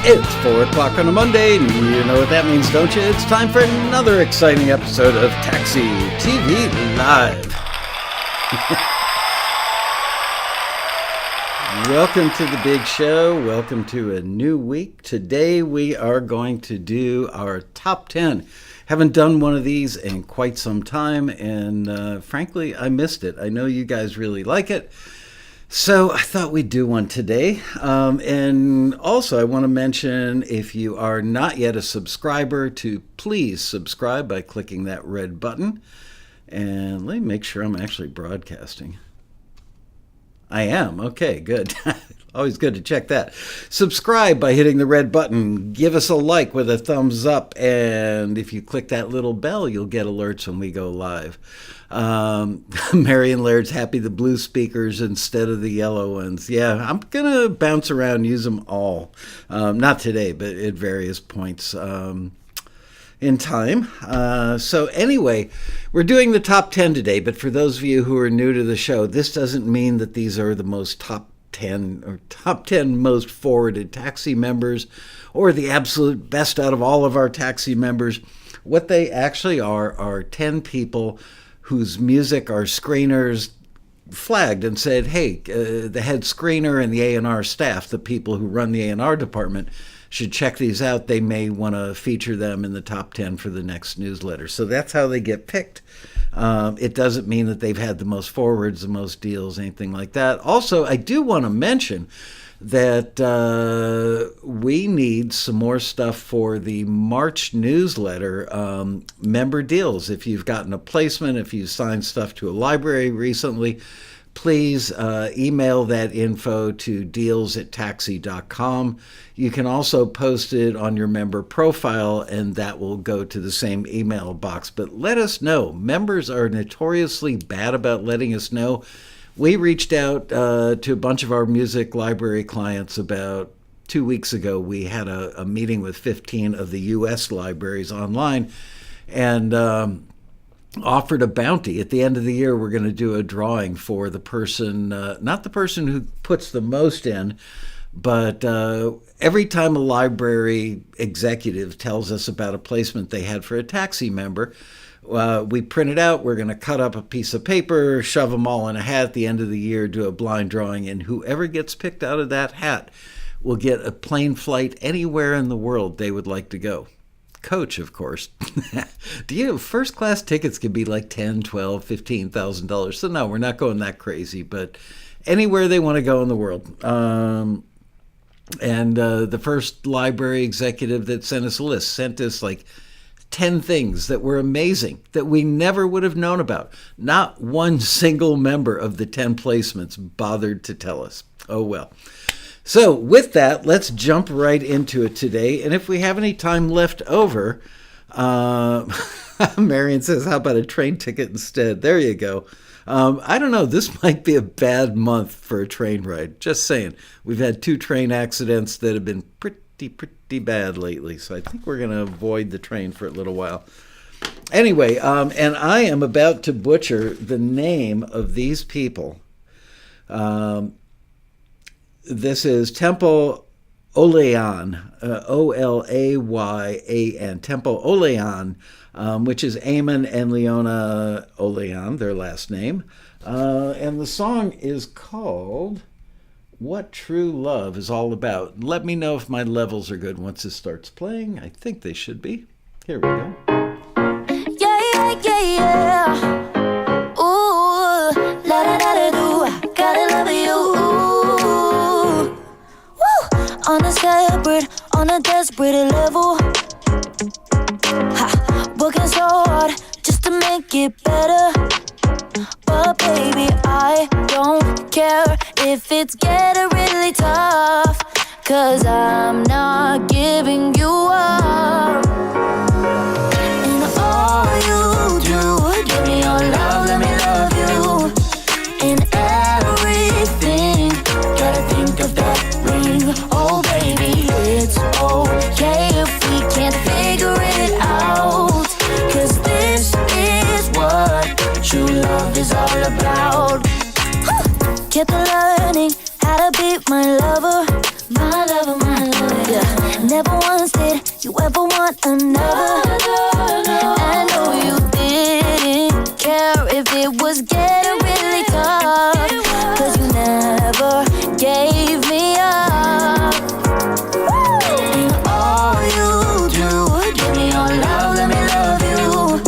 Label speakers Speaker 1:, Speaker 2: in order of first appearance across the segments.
Speaker 1: It's 4 o'clock on a Monday, and you know what that means, don't you? It's time for another exciting episode of TAXITV Live. Welcome to the big show. Welcome to a new week. Today we are going to do our top 10. Haven't done one of these in quite some time, and frankly, I missed it. I know you guys really like it. So I thought we'd do one today. And also I want to mention, if you are not yet a subscriber, to please subscribe by clicking that red button. And let me make sure I'm actually broadcasting. I am. Okay, good. Always good to check that. Subscribe by hitting the red button. Give us a like with a thumbs up. And if you click that little bell, you'll get alerts when we go live. Marion Laird's happy the blue speakers instead of the yellow ones. Yeah, I'm going to bounce around and use them all. Not today, but at various points in time. So anyway, we're doing the top 10 today, but for those of you who are new to the show, this doesn't mean that these are the most top 10 or top 10 most forwarded Taxi members or the absolute best out of all of our Taxi members. What they actually are 10 people whose music our screeners flagged and said, hey, the head screener and the A&R staff, the people who run the A&R department, should check these out. They may want to feature them in the top 10 for the next newsletter. So that's how they get picked. It doesn't mean that they've had the most forwards, the most deals, anything like that. Also, I do want to mention that we need some more stuff for the March newsletter, member deals. If you've gotten a placement, if you've signed stuff to a library recently, please email that info to deals@taxi.com. You can also post it on your member profile, and that will go to the same email box. But let us know. Members are notoriously bad about letting us know. We reached out to a bunch of our music library clients about 2 weeks ago. We had a meeting with 15 of the U.S. libraries online and offered a bounty. At the end of the year, we're going to do a drawing for the person, not the person who puts the most in, but every time a library executive tells us about a placement they had for a Taxi member, we print it out. We're going to cut up a piece of paper, shove them all in a hat at the end of the year, do a blind drawing, and whoever gets picked out of that hat will get a plane flight anywhere in the world they would like to go. Coach, of course. First class tickets could be like $10,000, $12,000, $15,000. So no, we're not going that crazy, but anywhere they want to go in the world. And the first library executive that sent us a list sent us like 10 things that were amazing that we never would have known about. Not one single member of the 10 placements bothered to tell us. Oh, well. So with that, let's jump right into it today. And if we have any time left over, Marion says, how about a train ticket instead? There you go. I don't know. This might be a bad month for a train ride. Just saying. We've had 2 train accidents that have been pretty bad lately. So I think we're going to avoid the train for a little while. Anyway, and I am about to butcher the name of these people. This is Temple Olayan, Olayan, Temple Olayan, which is Ammon and Liahona Olayan, their last name. And the song is called What True Love Is All About. Let me know if my levels are good once this starts playing. I think they should be. Here we go.
Speaker 2: Yeah. Ooh, la da da da do. Gotta love you. Ooh. Woo. On a skybird, on a desperate level. Ha. Working so hard just to make it better. But baby, I don't care if it's getting really tough, 'cause I'm not giving you up. And all you do, give me your love, let me love you. And everything, gotta think of that ring. Oh baby, it's okay if we can't figure it out, 'cause this is what true love is all about. Kept learning how to be my lover, yeah. another. I know you didn't care if it was getting really tough, 'cause you never gave me up. And all you do, give me your love, let me love you.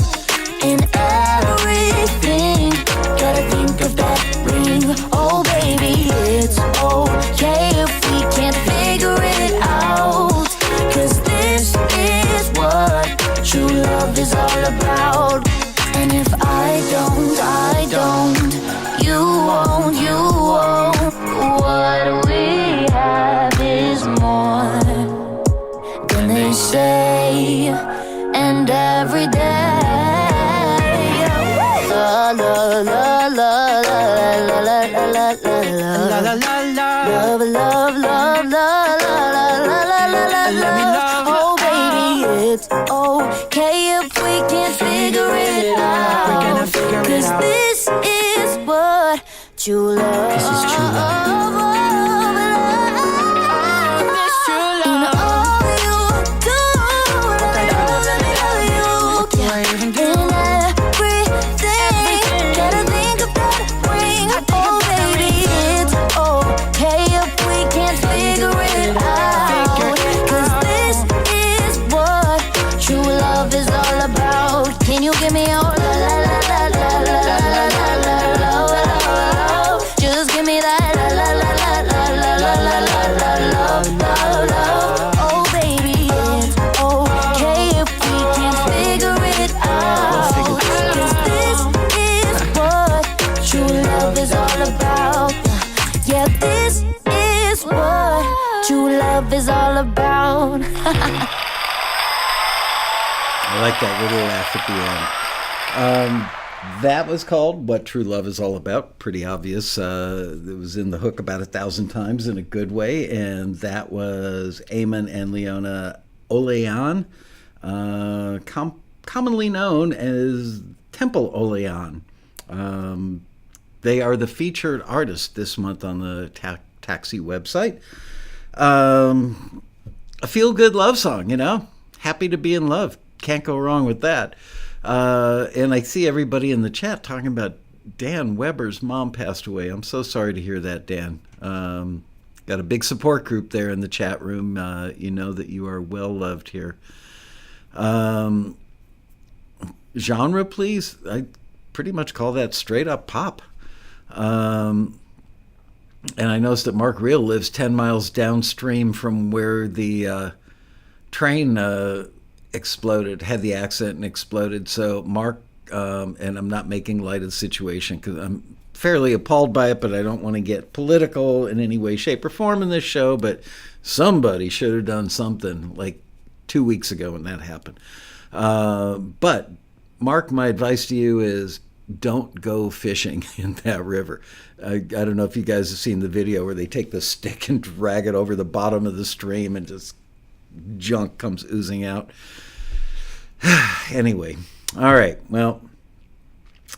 Speaker 2: And everything, gotta think of that ring. Oh baby, it's okay if we can't figure it out, 'cause this is what true love is all about. And if I don't, you won't. What we have is more than they say, and every day. La la la la la la la la la la la love, love, love, la la la la la la la. Oh baby, it's okay if we can't figure it out. We're gonna figure it out. 'Cause this is what true love. This is true love. Can you give me your la la la la la la la la la la? Just give me that la la la la la la la la la la. Oh baby, it's okay if we can't figure it out, 'cause this is what true love is all about. Yeah, this is what true love is all about.
Speaker 1: I like that little laugh at the end. That was called What True Love Is All About. Pretty obvious. It was in the hook about 1,000 times in a good way. And that was Ammon and Liahona Olayan, commonly known as Temple Olayan. They are the featured artist this month on the Taxi website. A feel-good love song, you know? Happy to be in love. Can't go wrong with that. And I see everybody in the chat talking about Dan Weber's mom passed away. I'm so sorry to hear that, Dan. Got a big support group there in the chat room. You know that you are well loved here. Genre, please. I pretty much call that straight up pop. And I noticed that Mark Real lives 10 miles downstream from where the train exploded, had the accident and exploded. So Mark, and I'm not making light of the situation because I'm fairly appalled by it, but I don't want to get political in any way, shape, or form in this show. But somebody should have done something like 2 weeks ago when that happened. But Mark, my advice to you is don't go fishing in that river. I don't know if you guys have seen the video where they take the stick and drag it over the bottom of the stream and just junk comes oozing out. Anyway, all right, well,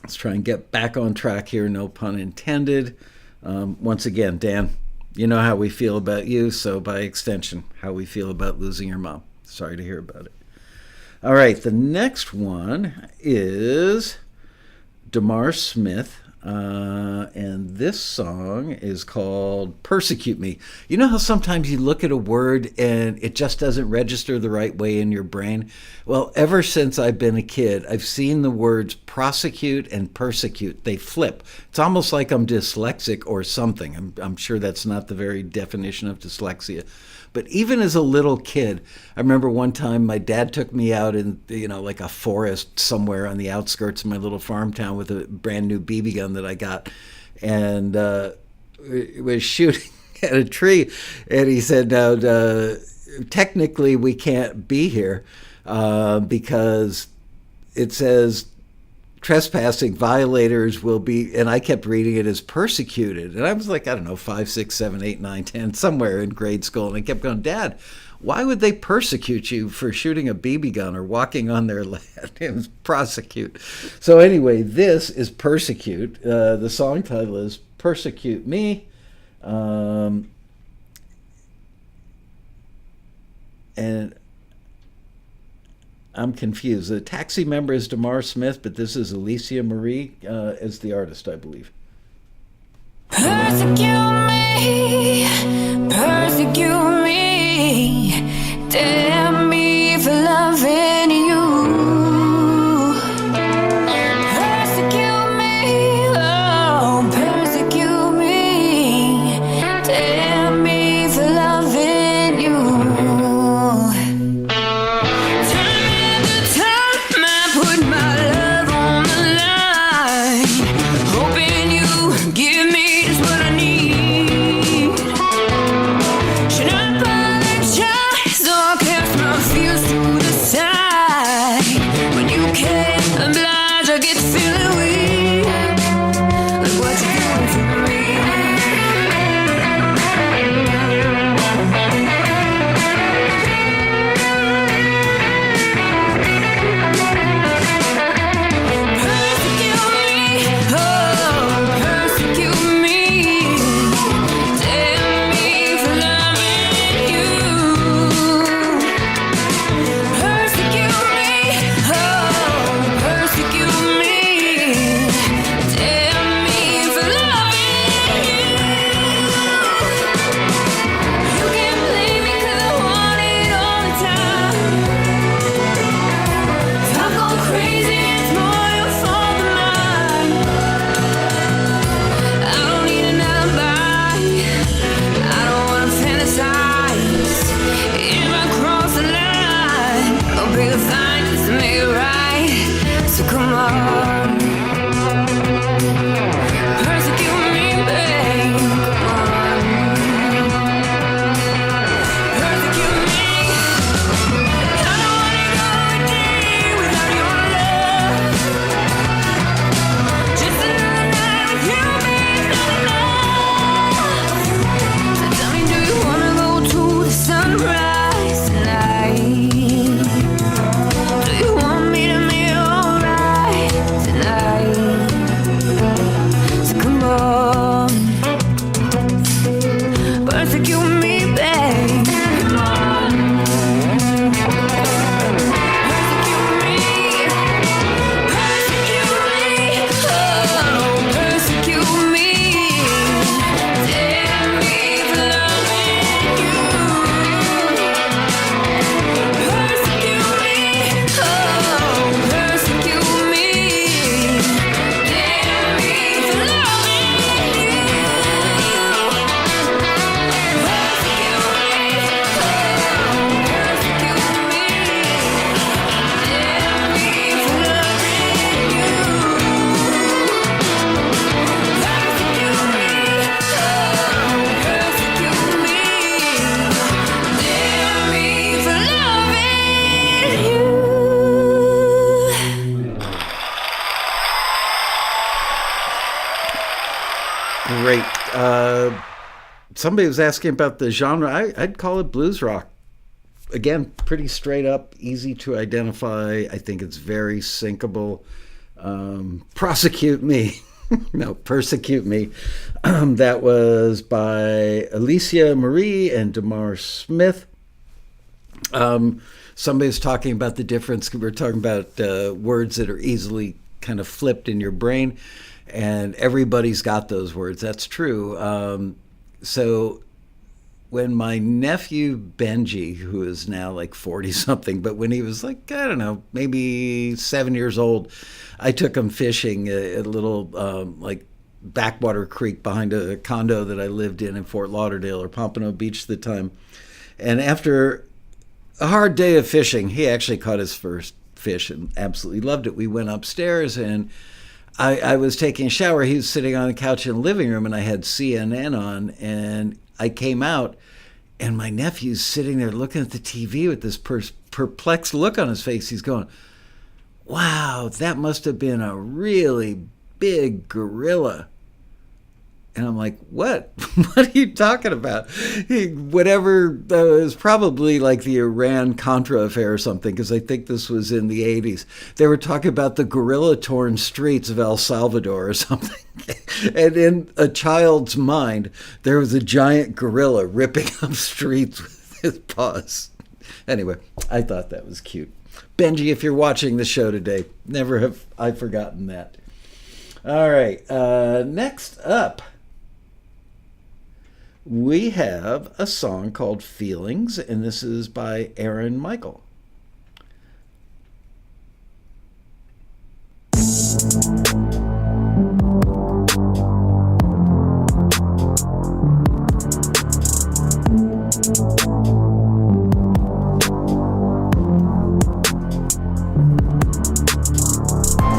Speaker 1: let's try and get back on track here, no pun intended. Once again, Dan, you know how we feel about you, so by extension, how we feel about losing your mom. Sorry to hear about it. All right, the next one is Damarr Smith, and this song is called Persecute Me. You know how sometimes you look at a word and it just doesn't register the right way in your brain? Well, ever since I've been a kid, I've seen the words prosecute and persecute. They flip. It's almost like I'm dyslexic or something. I'm sure that's not the very definition of dyslexia. But even as a little kid, I remember one time my dad took me out in, like a forest somewhere on the outskirts of my little farm town with a brand new BB gun that I got, and was shooting at a tree. And he said, "Now, technically we can't be here because it says trespassing violators will be," and I kept reading it as persecuted. And I was like, I don't know, 5, 6, 7, 8, 9, 10, somewhere in grade school. And I kept going, Dad, why would they persecute you for shooting a BB gun or walking on their land? It was prosecute. So anyway, this is Persecute. The song title is Persecute Me. And I'm confused. The Taxi member is Damarr Smith, but this is Elysia Marie as the artist, I believe.
Speaker 2: Persecute me, damn me for loving you. Persecute me, oh, persecute me, damn me for loving you. Time after time I put my love on the line, hoping you give me just what I need. Should I apologize or cast my fears to the side? When you can't oblige, I get feeling weak. Look what you're doing to me. Persecute me, oh, persecute me. Damn me for loving you. Persecute me, oh, persecute me. Damn me for loving you. You can't blame me 'cause I want it all the time. If I'm going crazy, it's more your fault than mine. I don't need an alibi. I don't wanna fantasize. If I cross the line, I'll pay the fine just to make it right. So come on, persecute me, babe. Come on, persecute me. I don't wanna go a day without your love. Just another night with you means not enough. So tell me, do you wanna go to the sunrise tonight? Do you want me to make it alright tonight? So come on, persecute me, babe. Come on, persecute me, oh, persecute me. Damn me for loving you. Persecute me, oh, persecute me. Damn me for loving you. Persecute me, oh, persecute me. Damn me for loving you. Persecute me, oh, persecute me. Damn me for loving you.
Speaker 1: Great. Somebody was asking about the genre. I'd call it blues rock. Again, pretty straight up, easy to identify. I think it's very syncable. Prosecute Me. No, Persecute Me. That was by Elysia Marie and Damarr Smith. Somebody's talking about the difference. We're talking about words that are easily kind of flipped in your brain, and everybody's got those words. That's true. So when my nephew Benji, who is now like 40 something, but when he was like, I don't know, maybe 7 years old, I took him fishing at a little like backwater creek behind a condo that I lived in Fort Lauderdale or Pompano Beach at the time. And after a hard day of fishing, he actually caught his first fish and absolutely loved it. We went upstairs and I was taking a shower. He was sitting on the couch in the living room and I had CNN on, and I came out and my nephew's sitting there looking at the TV with this perplexed look on his face. He's going, wow, that must have been a really big gorilla. And I'm like, what? What are you talking about? Whatever, it was probably like the Iran-Contra affair or something, because I think this was in the 80s. They were talking about the gorilla-torn streets of El Salvador or something. And in a child's mind, there was a giant gorilla ripping up streets with his paws. Anyway, I thought that was cute. Benji, if you're watching the show today, never have I forgotten that. All right, next up, we have a song called Feelings, and this is by Arron Michael.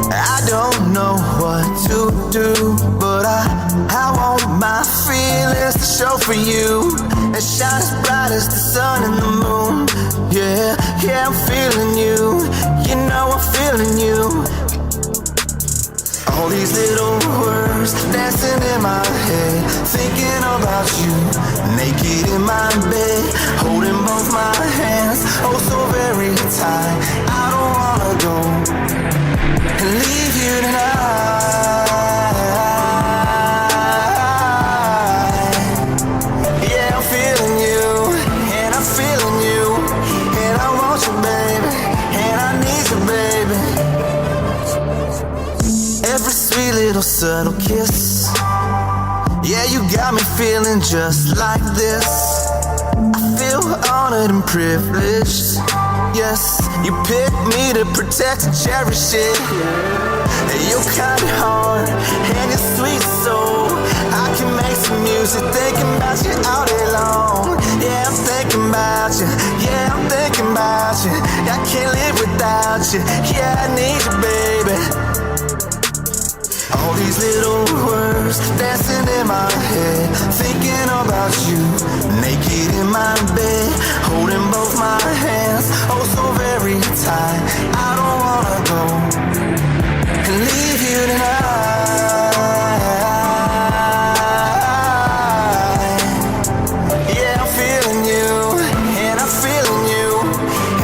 Speaker 3: I don't know what to do, but I want my feelings to show for you and shine as bright as the sun and the moon. Yeah, yeah, I'm feeling you. You know I'm feeling you. All these little words dancing in my head, thinking about you, naked in my bed, holding both my hands, oh so very tight. I don't wanna go and leave you tonight. Yeah, I'm feeling you, and I'm feeling you, and I want you, baby, and I need you, baby. Every sweet little subtle kiss, yeah, you got me feeling just like this. I feel honored and privileged. Yes, you picked me to protect and cherish it. And your kind heart and your sweet soul, I can make some music thinking about you all day long. Yeah, I'm thinking about you. Yeah, I'm thinking about you. I can't live without you. Yeah, I need you, baby. All these little words dancing in my head, thinking about you, naked in my bed, holding both my hands, oh so very tight. I don't wanna go and leave you tonight. Yeah, I'm feeling you, and I'm feeling you,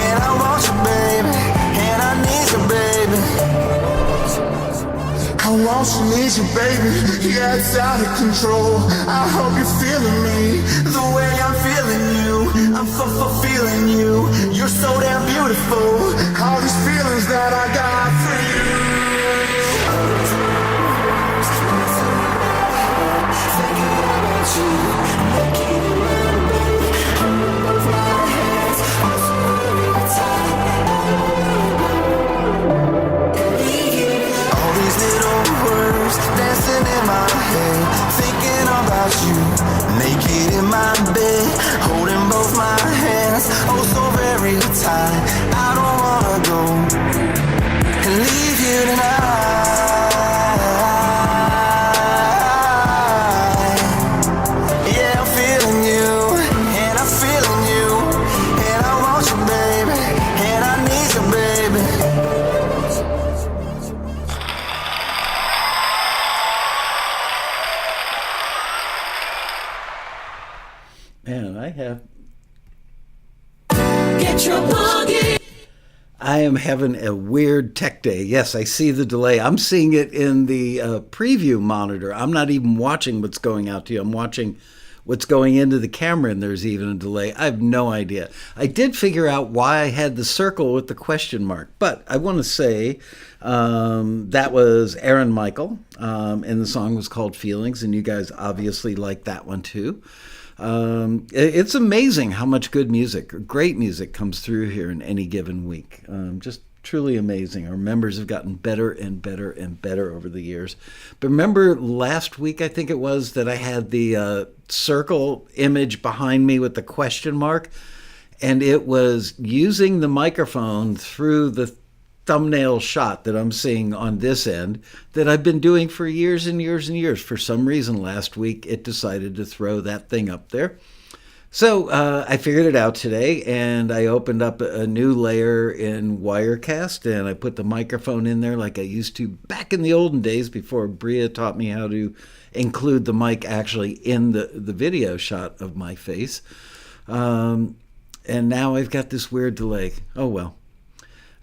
Speaker 3: and I want you, baby, and I need you, baby. I want you, need you, baby. Yeah, it's out of control. I hope you're feeling me the way I'm feeling you. I'm feeling you. You're so damn beautiful. All these feelings that I got for you. Thinking about you, making you real, baby. Both my hands, I'm so really tight. All these little words dancing in my head, thinking about you, naked in my bed, holding both my hands, oh so very tight. I don't wanna go and leave you tonight. Yeah, I'm feeling you, and I'm feeling you, and I want you, baby, and I need you, baby.
Speaker 1: Man, I have...
Speaker 4: Get your boogie.
Speaker 1: I am having a weird tech day. Yes, I see the delay. I'm seeing it in the preview monitor. I'm not even watching what's going out to you. I'm watching what's going into the camera, and there's even a delay. I have no idea. I did figure out why I had the circle with the question mark, but I want to say that was Arron Michael, and the song was called Feelings, and you guys obviously like that one too. It's amazing how much good music, great music comes through here in any given week. Just truly amazing. Our members have gotten better and better and better over the years. But remember last week, I think it was, that I had the circle image behind me with the question mark, and it was using the microphone through the thumbnail shot that I'm seeing on this end that I've been doing for years and years and years. For some reason last week it decided to throw that thing up there. So I figured it out today, and I opened up a new layer in Wirecast, and I put the microphone in there like I used to back in the olden days before Bri taught me how to include the mic actually in the video shot of my face. And now I've got this weird delay. Oh well.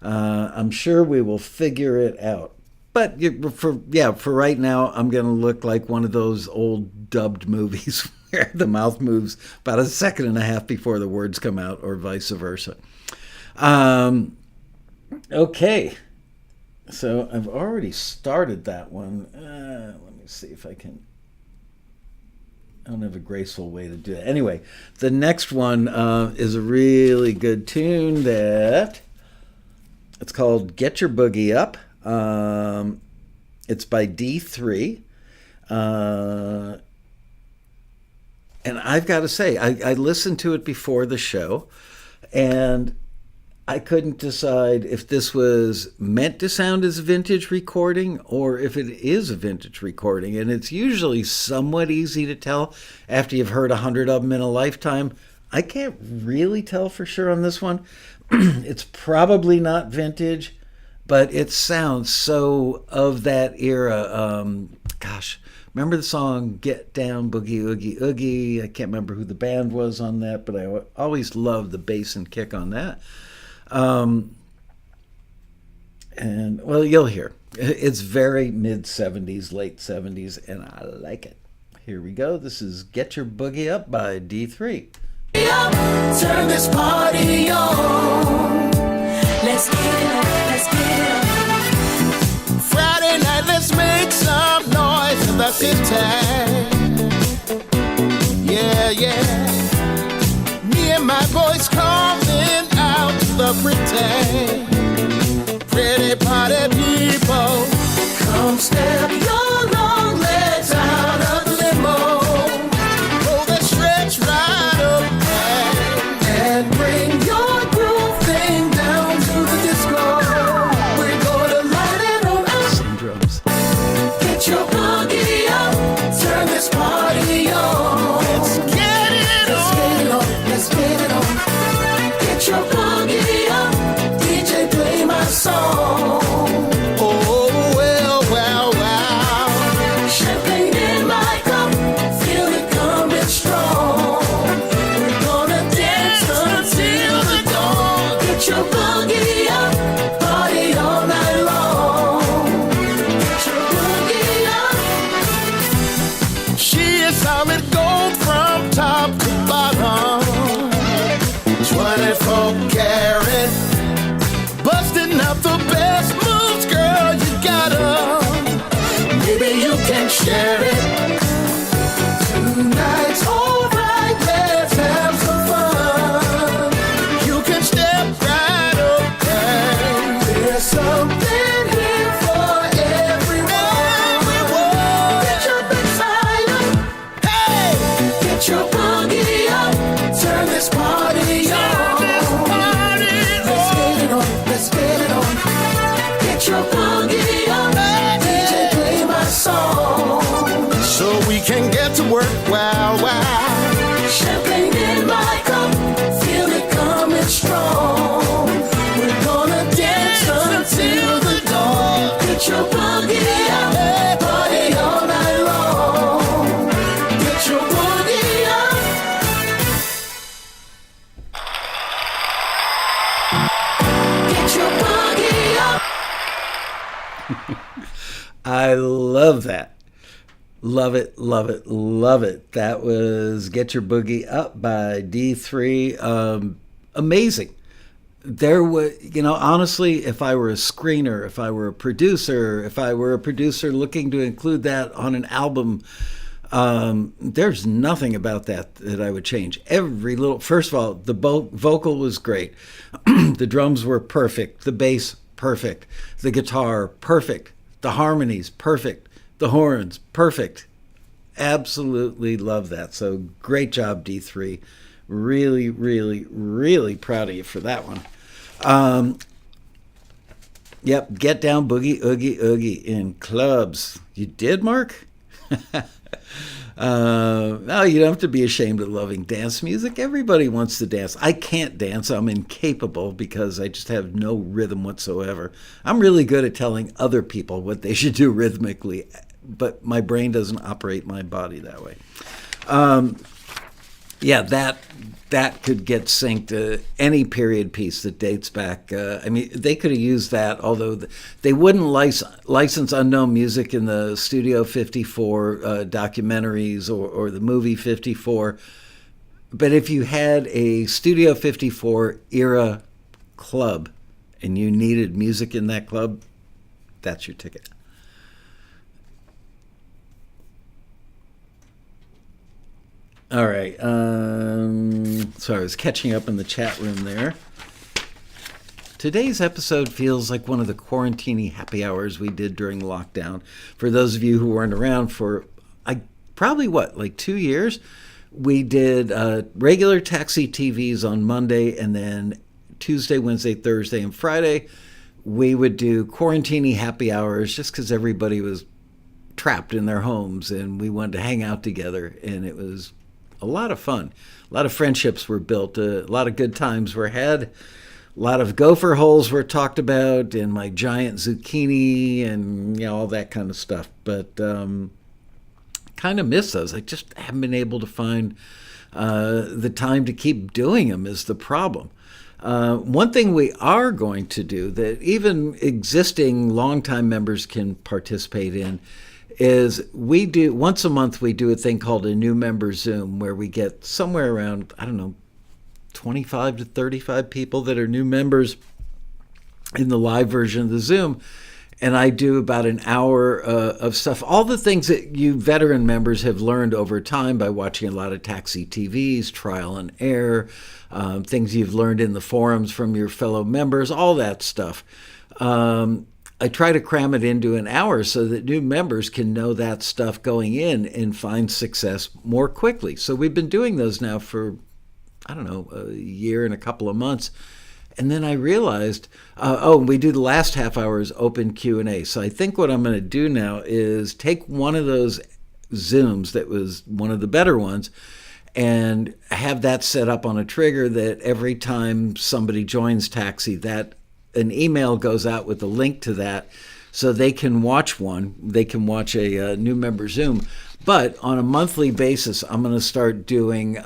Speaker 1: I'm sure we will figure it out. But for right now, I'm going to look like one of those old dubbed movies where the mouth moves about a second and a half before the words come out, or vice versa. Okay. So I've already started that one. Let me see if I can. I don't have a graceful way to do it. Anyway, the next one is a really good tune that it's called Get Your Boogie Up. It's by D3. And I've got to say, I listened to it before the show, and I couldn't decide if this was meant to sound as a vintage recording or if it is a vintage recording. And it's usually somewhat easy to tell after you've heard 100 of them in a lifetime. I can't really tell for sure on this one. It's probably not vintage, but it sounds so of that era. Remember the song Get Down, Boogie, Oogie, Oogie? I can't remember who the band was on that, but I always loved the bass and kick on that. And well, you'll hear it's very mid 70s, late 70s, and I like it. Here we go. This is Get Your Boogie Up by D3.
Speaker 3: Turn this party on.
Speaker 2: Let's get it on, let's get it on.
Speaker 3: Friday night, let's make some noise in the city. Yeah, yeah. Me and my boys calling out to the pretty party people. Come step your long legs out of the limo. Roll that stretch right up and bring your groove thing down to the disco. We're gonna light it on up.
Speaker 1: Syndromes.
Speaker 3: Get your boogie up. Turn this party on. Let's get it on. Let's get it on. Get your boogie up. DJ, play my song. Oh, well, well, well. Champagne in my cup. Feel it coming strong. We're gonna dance until the dawn. Get your boogie up. Party all night long. Get your boogie up. She is solid gold from top to bottom. 24 karat. Busting out the best moves, girl, you got 'em. Maybe you can share it. Tonight's alright, let's have some fun. You can step right up there. There's something here for everyone. Get your backside up. Hey! Get your boogie up. Turn this party on. Let's get it on. Get your boogie up. DJ, play my song. So we can get to work, wow, wow. Champagne in my cup. Feel it coming strong. We're gonna dance until the dawn. Get your boogie up. Party all night long. Get your boogie up. Get your boogie up.
Speaker 1: I love that. Love it, love it, love it. That was Get Your Boogie Up by D3. Amazing. There was, honestly, if I were a screener, if I were a producer looking to include that on an album, there's nothing about that I would change. First of all, the vocal was great. The drums were perfect. The bass, perfect. The guitar, perfect. The harmonies, perfect. The horns, perfect. Absolutely love that. So great job, D3. Really, really, really proud of you for that one. Yep, Get Down, Boogie, Oogie, Oogie in clubs. You did, Mark? No, you don't have to be ashamed of loving dance music. Everybody wants to dance. I can't dance. I'm incapable because I just have no rhythm whatsoever. I'm really good at telling other people what they should do rhythmically, but my brain doesn't operate my body that way. Yeah, that could get synced to any period piece that dates back. They could have used that, although they wouldn't license unknown music in the Studio 54 documentaries or the movie 54. But if you had a Studio 54 era club and you needed music in that club, that's your ticket. All right. So I was catching up in the chat room there. Today's episode feels like one of the quarantini happy hours we did during lockdown. For those of you who weren't around for probably 2 years, we did regular TAXITVs on Monday, and then Tuesday, Wednesday, Thursday, and Friday, we would do quarantini happy hours just because everybody was trapped in their homes and we wanted to hang out together, and it was a lot of fun. A lot of friendships were built. A lot of good times were had. A lot of gopher holes were talked about, and my giant zucchini, and all that kind of stuff. But kind of miss those. I just haven't been able to find the time to keep doing them is the problem. One thing we are going to do that even existing longtime members can participate in is we do once a month we do a thing called a new member Zoom, where we get somewhere around 25 to 35 people that are new members in the live version of the Zoom, and I do about an hour of stuff, all the things that you veteran members have learned over time by watching a lot of TAXITVs, trial and error, things you've learned in the forums from your fellow members, all that stuff. I try to cram it into an hour so that new members can know that stuff going in and find success more quickly. So we've been doing those now for, a year and a couple of months. And then I realized, we do the last half hour is open Q&A. So I think what I'm going to do now is take one of those Zooms that was one of the better ones and have that set up on a trigger that every time somebody joins Taxi, that an email goes out with a link to that so they can watch one. They can watch a new member Zoom. But on a monthly basis, I'm going to start doing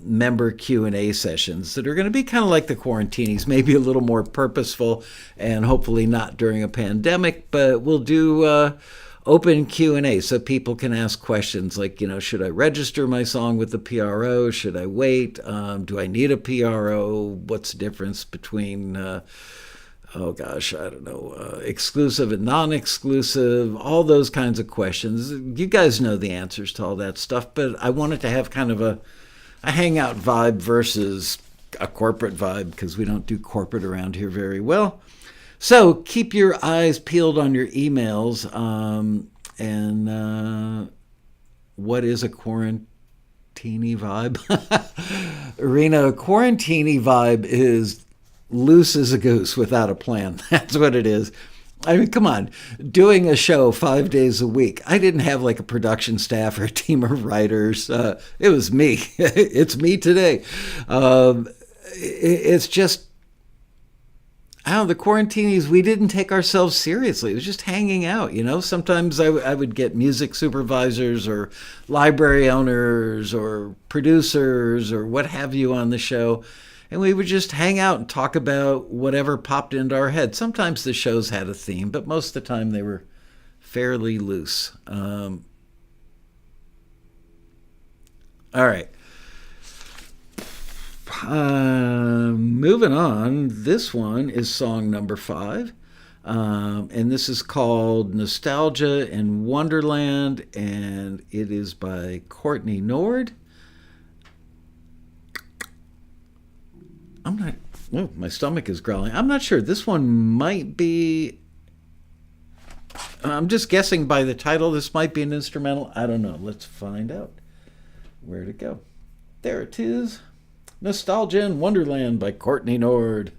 Speaker 1: member Q&A sessions that are going to be kind of like the Quarantinis, maybe a little more purposeful and hopefully not during a pandemic, but we'll do open Q&A so people can ask questions like, should I register my song with the PRO? Should I wait? Do I need a PRO? What's the difference between exclusive and non-exclusive, all those kinds of questions. You guys know the answers to all that stuff, but I wanted to have kind of a hangout vibe versus a corporate vibe, because we don't do corporate around here very well. So keep your eyes peeled on your emails. And what is a quarantini vibe? Irina, a quarantini vibe is loose as a goose without a plan. That's what it is. I mean, come on, doing a show 5 days a week. I didn't have like a production staff or a team of writers. It was me. It's me today. It's just, the Quarantinis, we didn't take ourselves seriously. It was just hanging out, Sometimes I would get music supervisors or library owners or producers or what have you on the show, and we would just hang out and talk about whatever popped into our head. Sometimes the shows had a theme, but most of the time they were fairly loose. All right. Moving on. This one is song number 5. And this is called Nostalgia in Wonderland, and it is by Courtney Nord. My stomach is growling. I'm not sure. This one might be, I'm just guessing by the title, this might be an instrumental. I don't know. Let's find out. Where'd it go? There it is. Nostalgia in Wonderland by Courtney Nord.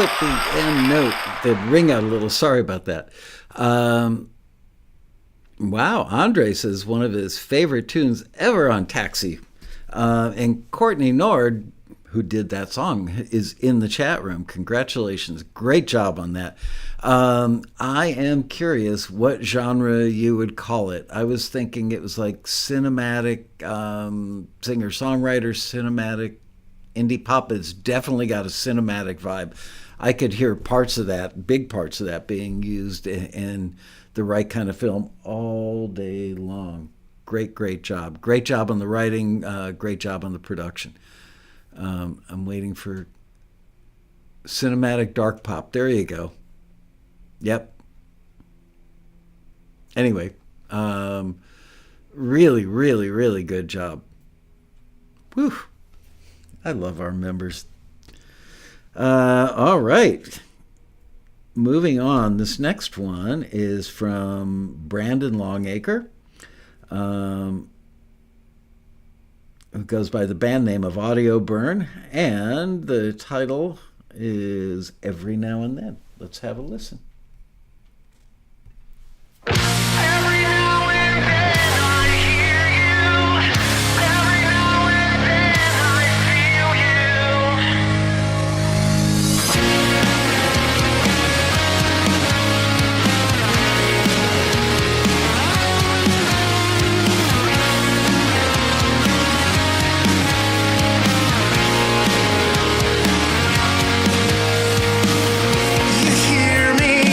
Speaker 1: clip the end note, the ring out a little. Sorry about that. Wow, Andre says one of his favorite tunes ever on Taxi. And Courtney Nord, who did that song, is in the chat room. Congratulations. Great job on that. I am curious what genre you would call it. I was thinking it was like cinematic, singer-songwriter, cinematic, indie pop. It's definitely got a cinematic vibe. I could hear parts of that, big parts of that, being used in the right kind of film all day long. Great job. Great job on the writing. Great job on the production. I'm waiting for cinematic dark pop. There you go. Yep. Anyway, really good job. Whew. I love our members. All right. Moving on. This next one is from Brandon Longacre, who goes by the band name of Audioburn, and the title is Every Now and Then. Let's have a listen.
Speaker 4: Every now and then I hear you. Every now and then I feel you. You hear me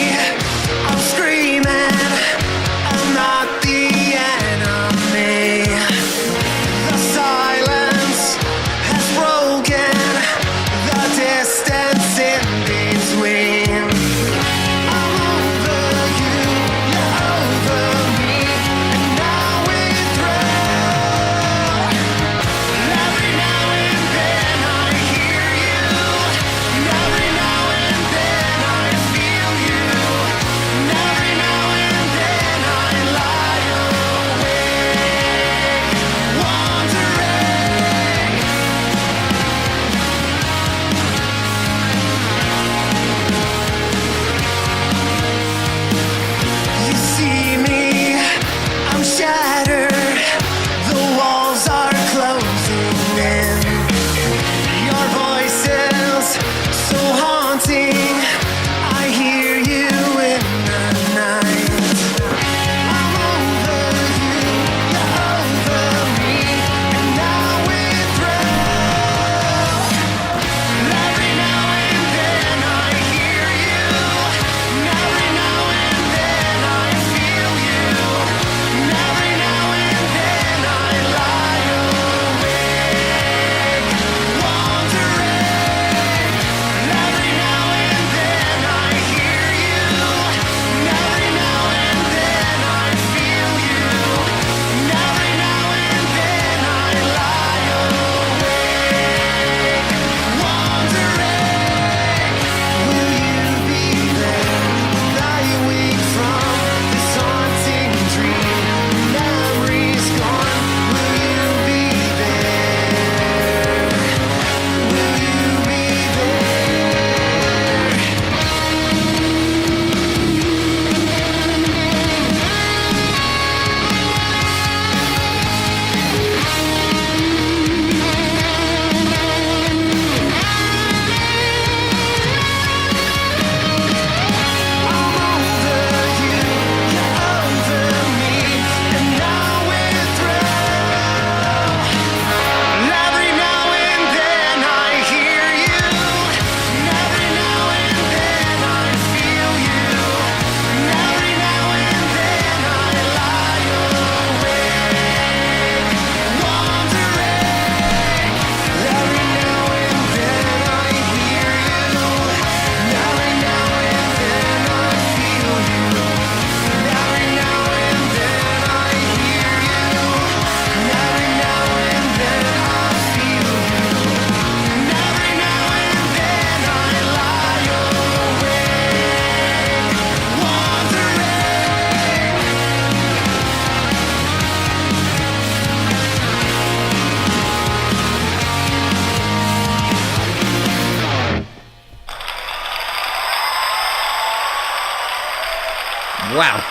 Speaker 1: Wow.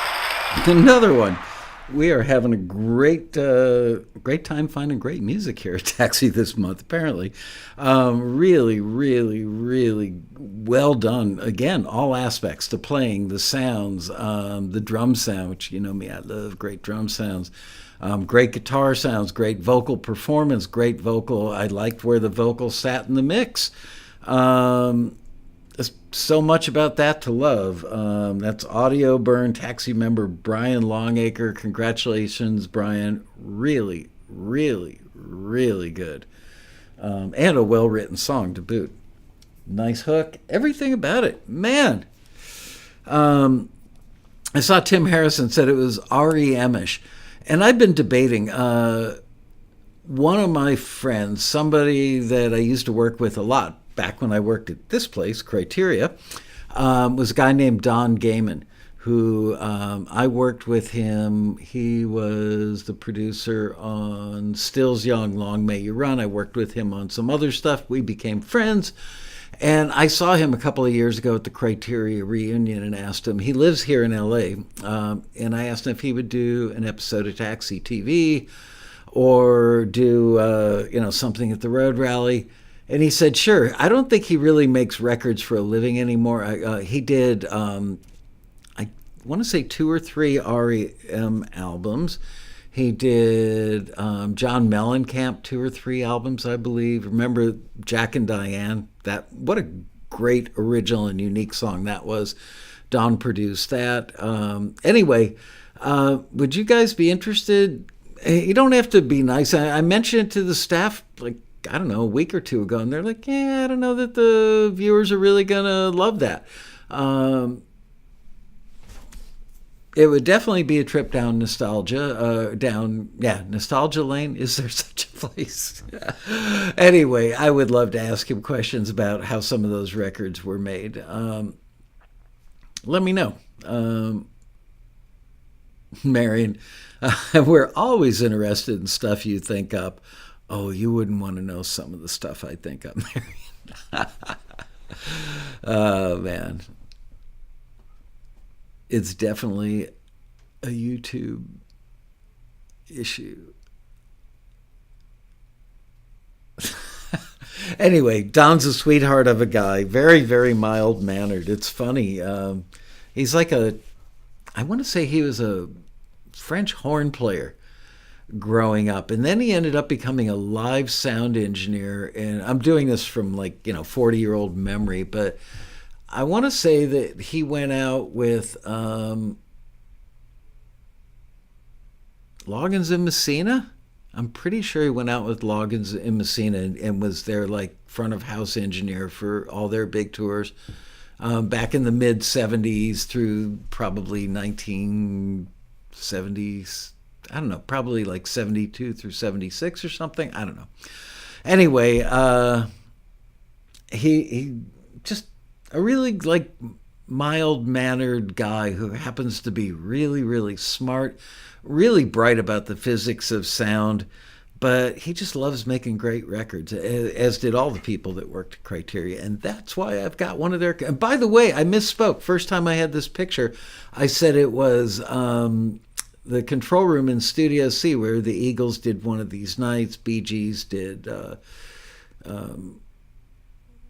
Speaker 1: Another one. We are having a great time finding great music here at Taxi this month, apparently. Really, really, really well done. Again, all aspects, the playing, the sounds, the drum sound, which you know me, I love great drum sounds. Great guitar sounds, great vocal performance, great vocal. I liked where the vocals sat in the mix. There's so much about that to love. That's Audioburn Taxi member Brian Longacre. Congratulations, Brian. Really, really, really good. And a well-written song to boot. Nice hook. Everything about it. Man. I saw Tim Harrison said it was R.E.M.ish. And I've been debating. One of my friends, somebody that I used to work with a lot, back when I worked at this place, Criteria, was a guy named Don Gaiman, who I worked with him. He was the producer on Stills Young, Long May You Run. I worked with him on some other stuff. We became friends. And I saw him a couple of years ago at the Criteria reunion and asked him, he lives here in L.A., and I asked him if he would do an episode of TAXITV or do something at the Road Rally. And he said, sure. I don't think he really makes records for a living anymore. He did, I want to say 2 or 3 REM albums. He did John Mellencamp 2 or 3 albums, I believe. Remember Jack and Diane? What a great original and unique song that was. Don produced that. Anyway, would you guys be interested? You don't have to be nice. I mentioned it to the staff I don't know, a week or 2 ago, and they're like, yeah, I don't know that the viewers are really going to love that. It would definitely be a trip down nostalgia, nostalgia lane. Is there such a place? Anyway, I would love to ask him questions about how some of those records were made. Let me know. Marion, we're always interested in stuff you think up. Oh, you wouldn't want to know some of the stuff I think up, Marion. Oh, man. It's definitely a YouTube issue. Anyway, Don's a sweetheart of a guy. Very, very mild-mannered. It's funny. He's like I want to say he was a French horn player growing up, and then he ended up becoming a live sound engineer. And I'm doing this from 40-year-old memory, but I want to say that he went out with Loggins and Messina. I'm pretty sure he went out with Loggins and Messina and was their front of house engineer for all their big tours back in the mid 70s through probably 1970s. I don't know, probably 72 through 76 or something. I don't know. Anyway, he just a really mild-mannered guy who happens to be really, really smart, really bright about the physics of sound, but he just loves making great records, as did all the people that worked at Criteria. And that's why I've got one of their... And by the way, I misspoke. First time I had this picture, I said it was... the control room in Studio C, where the Eagles did One of These Nights, Bee Gees did,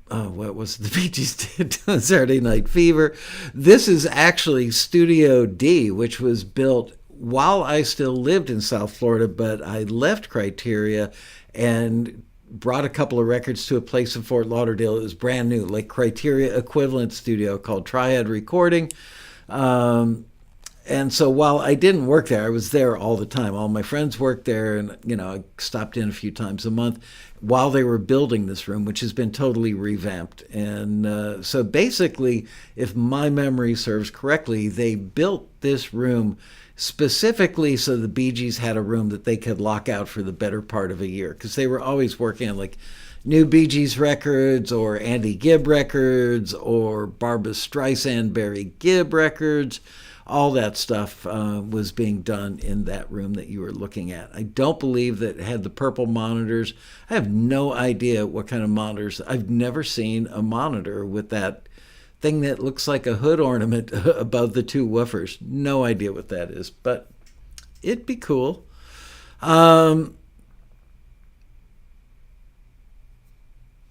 Speaker 1: what was the Bee Gees did? Saturday Night Fever. This is actually Studio D, which was built while I still lived in South Florida, but I left Criteria and brought a couple of records to a place in Fort Lauderdale. It was brand new, Criteria equivalent studio called Triad Recording. And so while I didn't work there, I was there all the time. All my friends worked there, and I stopped in a few times a month while they were building this room, which has been totally revamped. And so basically, if my memory serves correctly, they built this room specifically so the Bee Gees had a room that they could lock out for the better part of a year, because they were always working on new Bee Gees records or Andy Gibb records or Barbra Streisand, Barry Gibb records. All that stuff was being done in that room that you were looking at. I don't believe that it had the purple monitors. I have no idea what kind of monitors. I've never seen a monitor with that thing that looks like a hood ornament above the two woofers. No idea what that is, but it'd be cool. All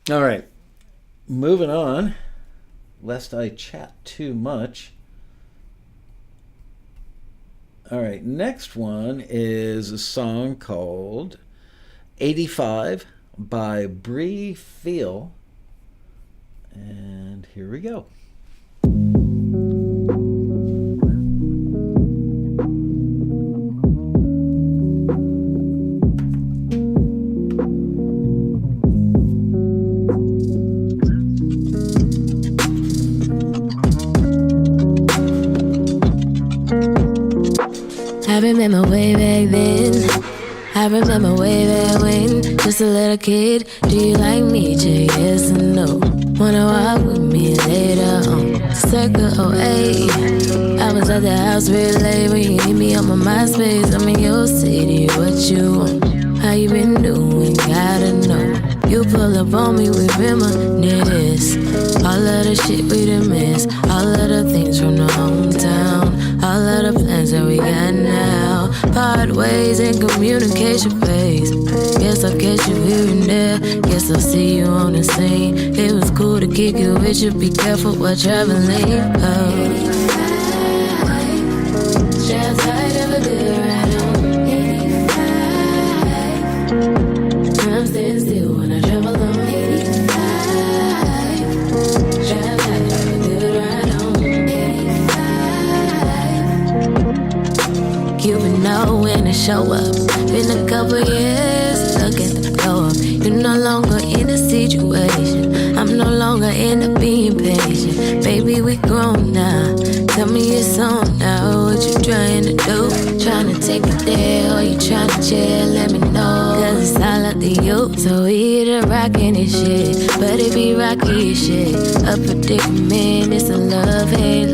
Speaker 1: right, moving on, lest I chat too much. All right, next one is a song called 85 by Bri Feel. And here we go.
Speaker 5: I remember way back then. I remember way back when, just a little kid. Do you like me? Check yes or no. Wanna walk with me later on? Circa 08. I was at the house real late when you hit me on my MySpace. I'm in your city, what you want? How you been doing? Gotta know. You pull up on me, we reminisce. All of the shit we done missed. All of the things from the hometown. All of the plans that we got now. Part ways in communication phase. Guess I'll catch you here and there. Guess I'll see you on the scene. It was cool to kick it with you. Be careful while traveling. Oh. Strap tight of a good ride on 85. I'm staying still when I travel on 85. Strap tight of a good ride on 85. You would know when to show up. Been a couple years, look at the glow up. You're no longer in a situation. I'm no longer in a being patient. Baby, we grown now. Tell me it's on now. What you trying to do? Trying to take it there, or you trying to chill? Let me know. Cause it's all up to you. So we either rockin' this shit, but it be rocky as shit. A predicament, it's a love hate,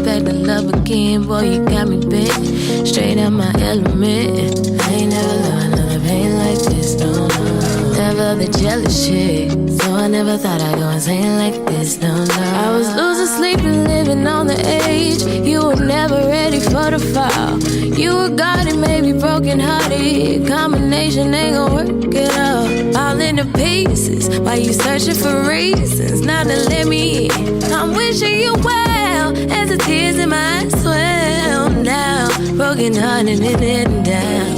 Speaker 5: back to love again. Boy, you got me bent, straight out my element. I ain't never loved another pain like this, no. Never the jealous shit, so I never thought I'd go insane like this, no. I was losing sleep and living on the edge. You were never ready for the fall. You were guarded, maybe broken hearted. Combination ain't gon' work it out. All in the pieces, while you searching for reasons not to let me in. I'm wishing you well, as the tears in my eyes swell now. Broken hearted and heading down.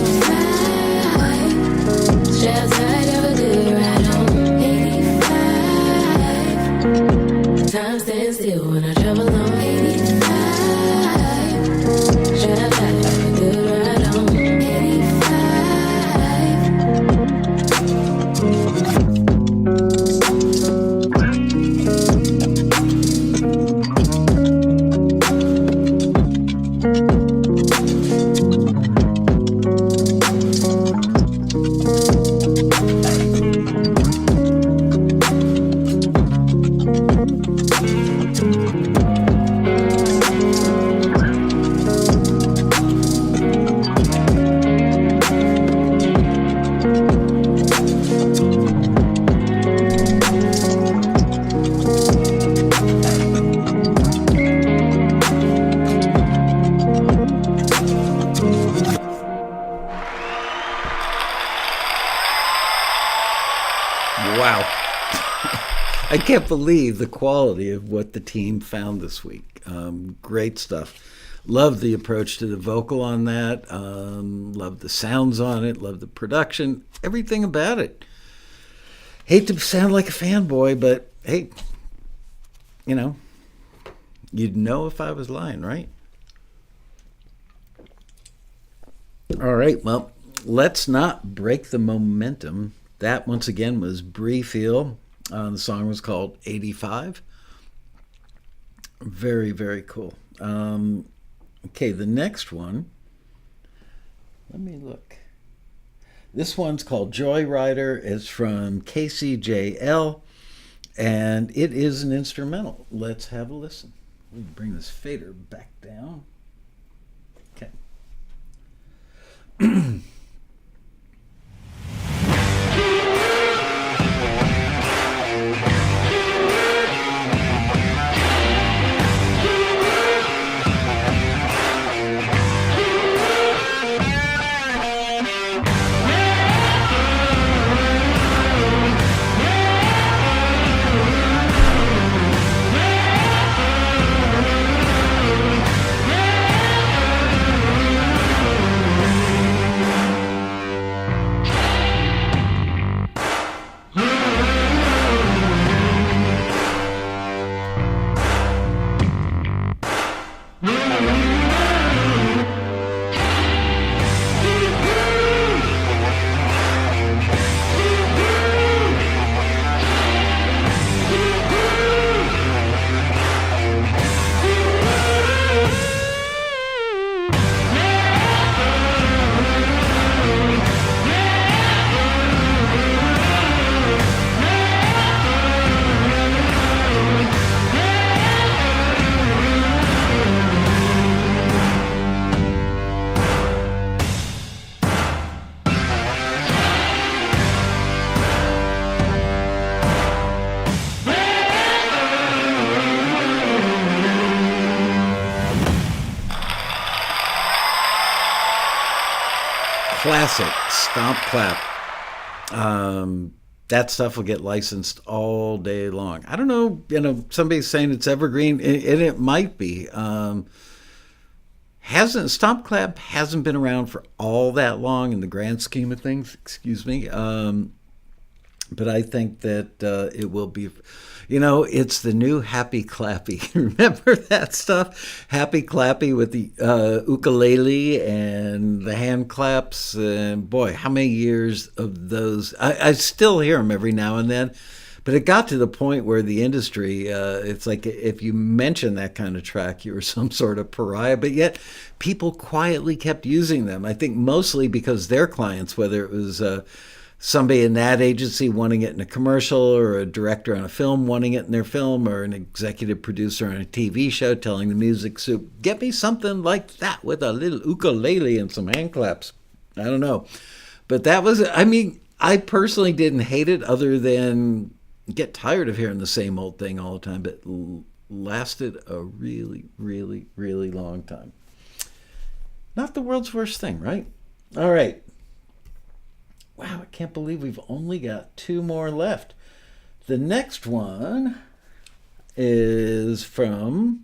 Speaker 5: Strap tight of a good ride on 85. Time stands still when I travel on 85. Strap tight of a good ride on
Speaker 1: 85. Wow. I can't believe the quality of what the team found this week. Great stuff. Love the approach to the vocal on that. Love the sounds on it. Love the production. Everything about it. Hate to sound like a fanboy, but hey, you know, you'd know if I was lying, right? All right, well, let's not break the momentum. That, once again, was Bri Feel. The song was called 85. Very, very cool. Okay, the next one. Let me look. This one's called Joyrider. It's from KCJL, and it is an instrumental. Let's have a listen. Let me bring this fader back down. Okay. classic Stomp Clap. That stuff will get licensed all day long. I don't know, somebody's saying it's evergreen, and it might be. Stomp Clap hasn't been around for all that long in the grand scheme of things, excuse me. But I think that it will be, it's the new Happy Clappy. Remember that stuff? Happy Clappy with the ukulele and the hand claps. And boy, how many years of those? I still hear them every now and then. But it got to the point where the industry, it's like if you mention that kind of track, you were some sort of pariah. But yet people quietly kept using them. I think mostly because their clients, whether it was somebody in that agency wanting it in a commercial, or a director on a film wanting it in their film, or an executive producer on a TV show telling the music soup, get me something like that with a little ukulele and some hand claps. I don't know. But that was, I personally didn't hate it, other than get tired of hearing the same old thing all the time, but lasted a really, really, really long time. Not the world's worst thing, right? All right. Wow, I can't believe we've only got 2 more left. The next one is from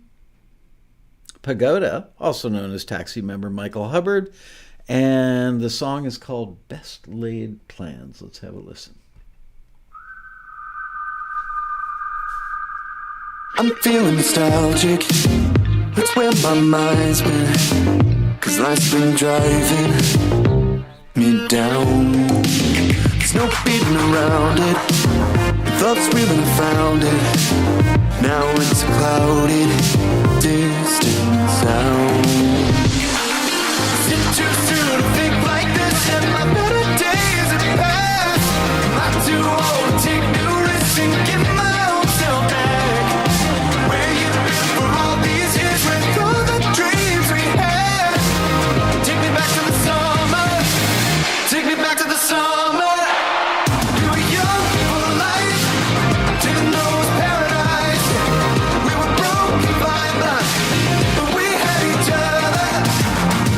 Speaker 1: Pagoda, also known as Taxi member Michael Hubbard, and the song is called Best Laid Plans. Let's have a listen.
Speaker 3: I'm feeling nostalgic, that's where my mind's been, 'cause life's been driving me down. There's no beating around it, thoughts really found it. Now it's a clouded, distant sound. Is it too soon to think like this, and my better days have passed? Am I too old to take new risks and give my own self back? Where you been for all these years with all the dreams we had? Take me back to the summer, take me back to the summer. We were young, full of life, didn't know it was paradise. We were broke and blind, but we had each other.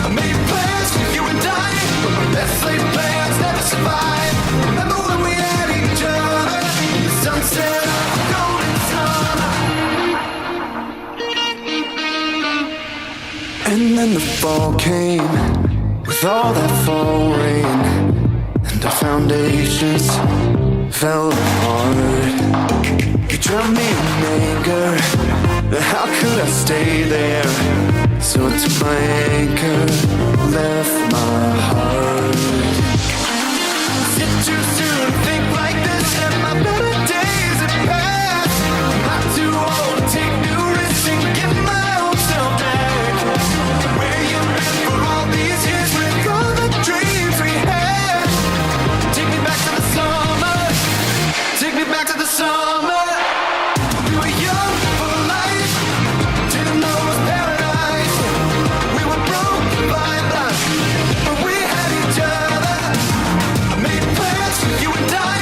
Speaker 3: I made plans for you and I, but my best laid plans never survived. Remember when we had each other, the sunset of the golden summer. And then the fall came with all that fall rain, and our foundations fell apart. You drowned me in anger, how could I stay there? So I took my anchor, left my heart. Is it too soon to think like this, and my better days have passed? I'm not too old to take new risks and give my own self back. Where you been for all these years with all the dreams we had? Take me back to the summer, take me back to the summer. We were young, full of life, didn't know it was paradise. We were broke by blind, but we had each other. I made plans for you and I,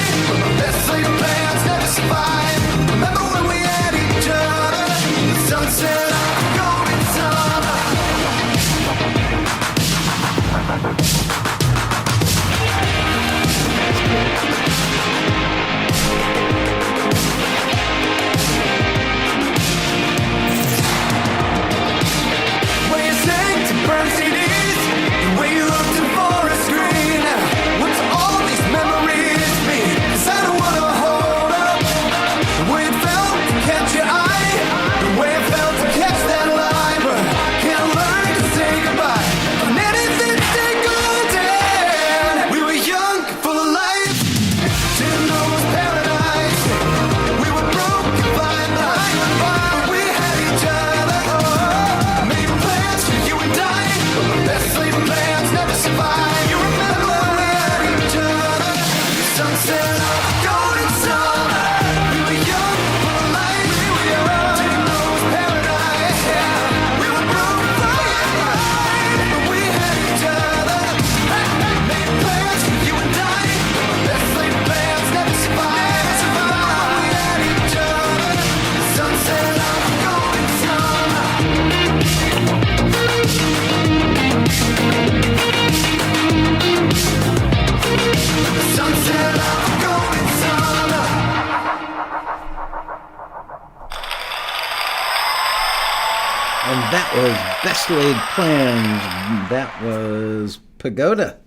Speaker 1: And that was Best Laid Plans. That was Pagoda,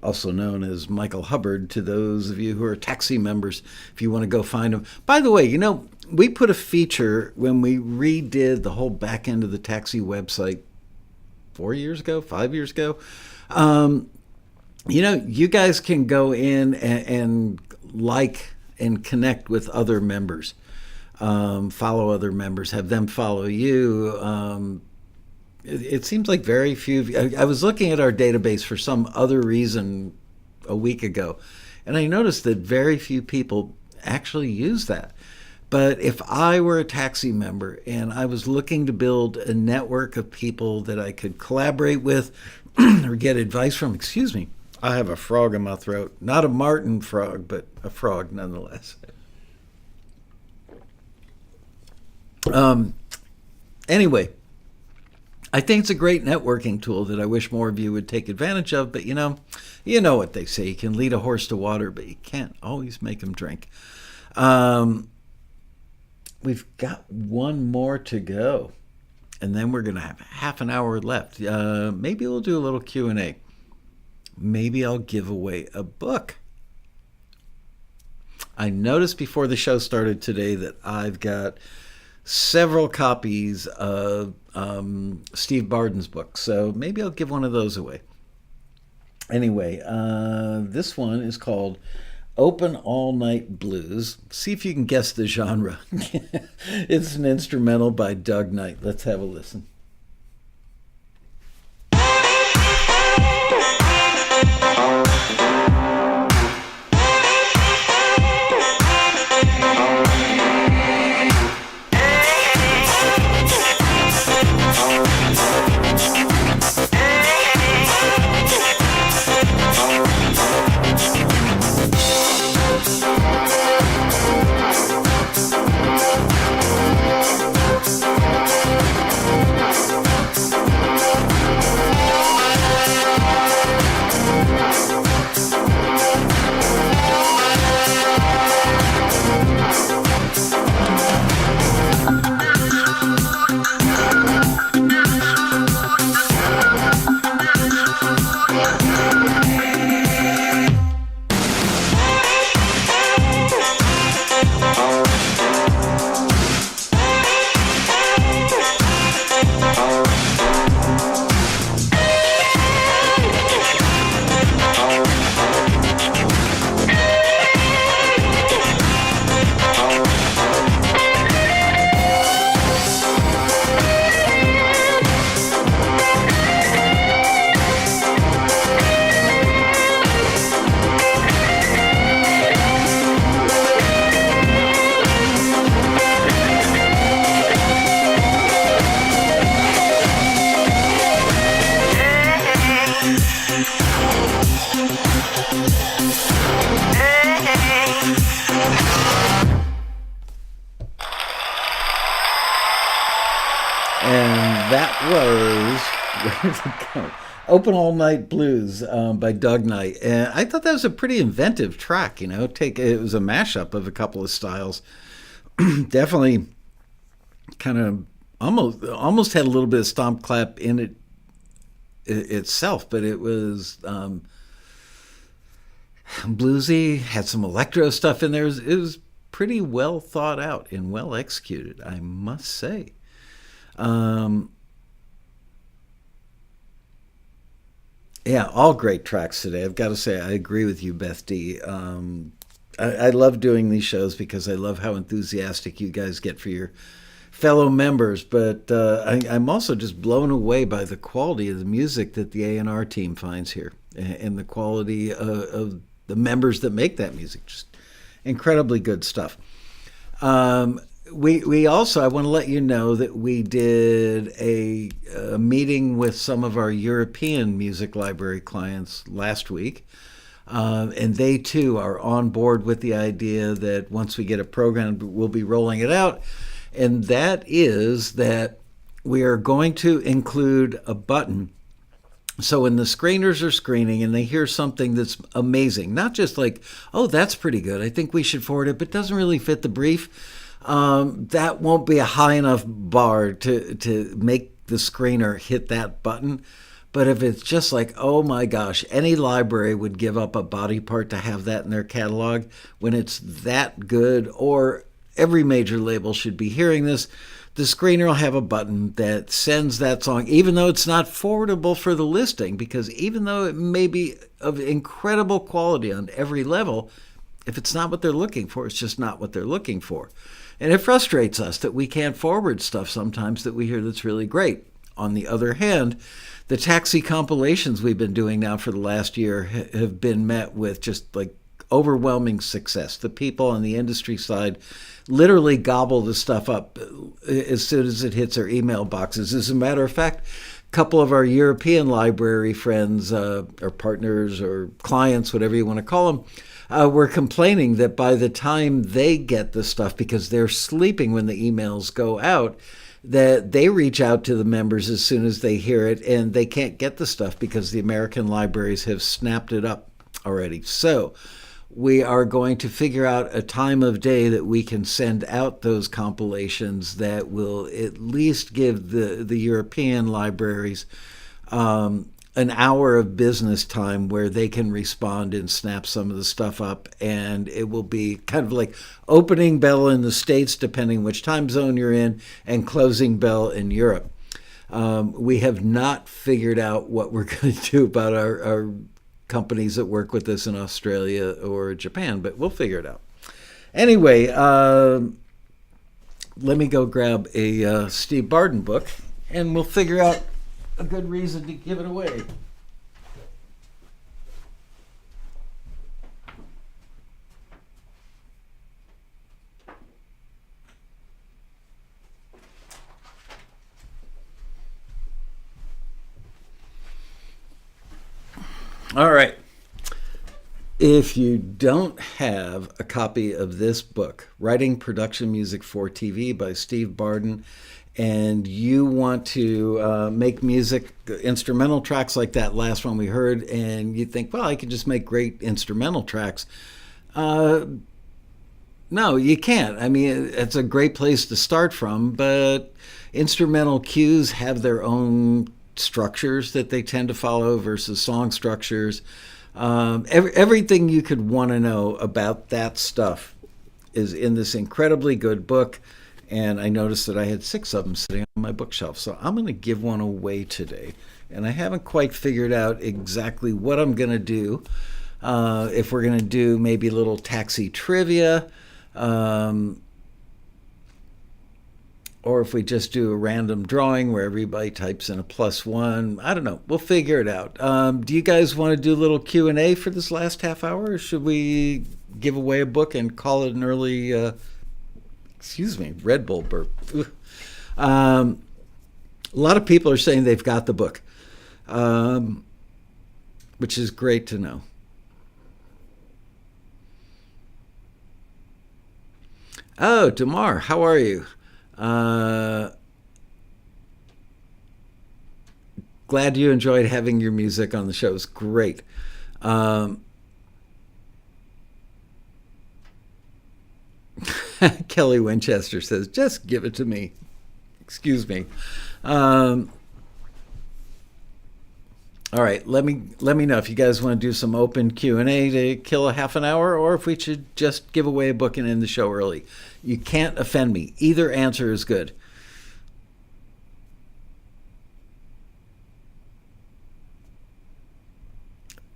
Speaker 1: also known as Michael Hubbard, to those of you who are Taxi members, if you want to go find him. By the way, you know, we put a feature when we redid the whole back end of the Taxi website 4 years ago, 5 years ago. You know, you guys can go in and like and connect with other members. Follow other members, have them follow you. It seems like very few. I was looking at our database for some other reason a week ago, and I noticed that very few people actually use that. But if I were a Taxi member and I was looking to build a network of people that I could collaborate with or get advice from, excuse me, I have a frog in my throat. Not a Martin frog, but a frog nonetheless. Anyway, I think it's a great networking tool that I wish more of you would take advantage of. But you know what they say: you can lead a horse to water, but you can't always make him drink. We've got one more to go, and then we're gonna have half an hour left. Maybe we'll do a little Q&A. Maybe I'll give away a book. I noticed before the show started today that I've got several copies of Steve Barden's book, so maybe I'll give one of those away. Anyway, this one is called Open All Night Blues. See if you can guess the genre. It's an instrumental by Doug Knight. Let's have a listen. Open All Night Blues by Doug Knight. And I thought that was a pretty inventive track, you know. It was a mashup of a couple of styles. Definitely kind of almost had a little bit of stomp clap in it itself, but it was bluesy, had some electro stuff in there. It was pretty well thought out and well executed, I must say. Yeah, all great tracks today. I've got to say, I agree with you, Beth D. I love doing these shows because I love how enthusiastic you guys get for your fellow members. But I'm also just blown away by the quality of the music that the A&R team finds here and the quality of the members that make that music. Just incredibly good stuff. We also, I want to let you know that we did a meeting with some of our European music library clients last week. And they too are on board with the idea that once we get a program, we'll be rolling it out. And that is that we are going to include a button. So when the screeners are screening and they hear something that's amazing, not just like, oh, that's pretty good, I think we should forward it, but doesn't really fit the brief. that won't be a high enough bar to make the screener hit that button. But if it's just like, oh my gosh, any library would give up a body part to have that in their catalog when it's that good, or every major label should be hearing this. The screener will have a button that sends that song, even though it's not forwardable for the listing, because even though it may be of incredible quality on every level, if it's not what they're looking for, it's just not what they're looking for. And it frustrates us that we can't forward stuff sometimes that we hear that's really great. On the other hand, the Taxi compilations we've been doing now for the last year have been met with just like overwhelming success. The people on the industry side literally gobble the stuff up as soon as it hits their email boxes. As a matter of fact, a couple of our European library friends or partners or clients, whatever you want to call them, were complaining that by the time they get the stuff, because they're sleeping when the emails go out, that they reach out to the members as soon as they hear it, and they can't get the stuff because the American libraries have snapped it up already. So we are going to figure out a time of day that we can send out those compilations that will at least give the European libraries an hour of business time where they can respond and snap some of the stuff up, and it will be kind of like opening bell in the States, depending which time zone you're in, and closing bell in Europe. We have not figured out what we're going to do about our companies that work with us in Australia or Japan, but we'll figure it out. Anyway, let me go grab a Steve Barden book, and we'll figure out a good reason to give it away. All right. If you don't have a copy of this book, Writing Production Music for TV by Steve Barden, and you want to make music, instrumental tracks like that last one we heard, and you think, well, I can just make great instrumental tracks. No, you can't. I mean, it's a great place to start from, but instrumental cues have their own structures that they tend to follow versus song structures. Everything you could want to know about that stuff is in this incredibly good book. And I noticed that I had 6 of them sitting on my bookshelf. So I'm going to give one away today. And I haven't quite figured out exactly what I'm going to do. If we're going to do maybe a little taxi trivia, or if we just do a random drawing where everybody types in a +1. I don't know. We'll figure it out. Do you guys want to do a little Q&A for this last half hour? Or should we give away a book and call it an early... Red Bull burp. A lot of people are saying they've got the book, which is great to know. Oh, Damarr, how are you? Glad you enjoyed having your music on the show. It's great. Kelly Winchester says, just give it to me. Excuse me. All right, let me know if you guys want to do some open Q&A to kill a half an hour, or if we should just give away a book and end the show early. You can't offend me. Either answer is good.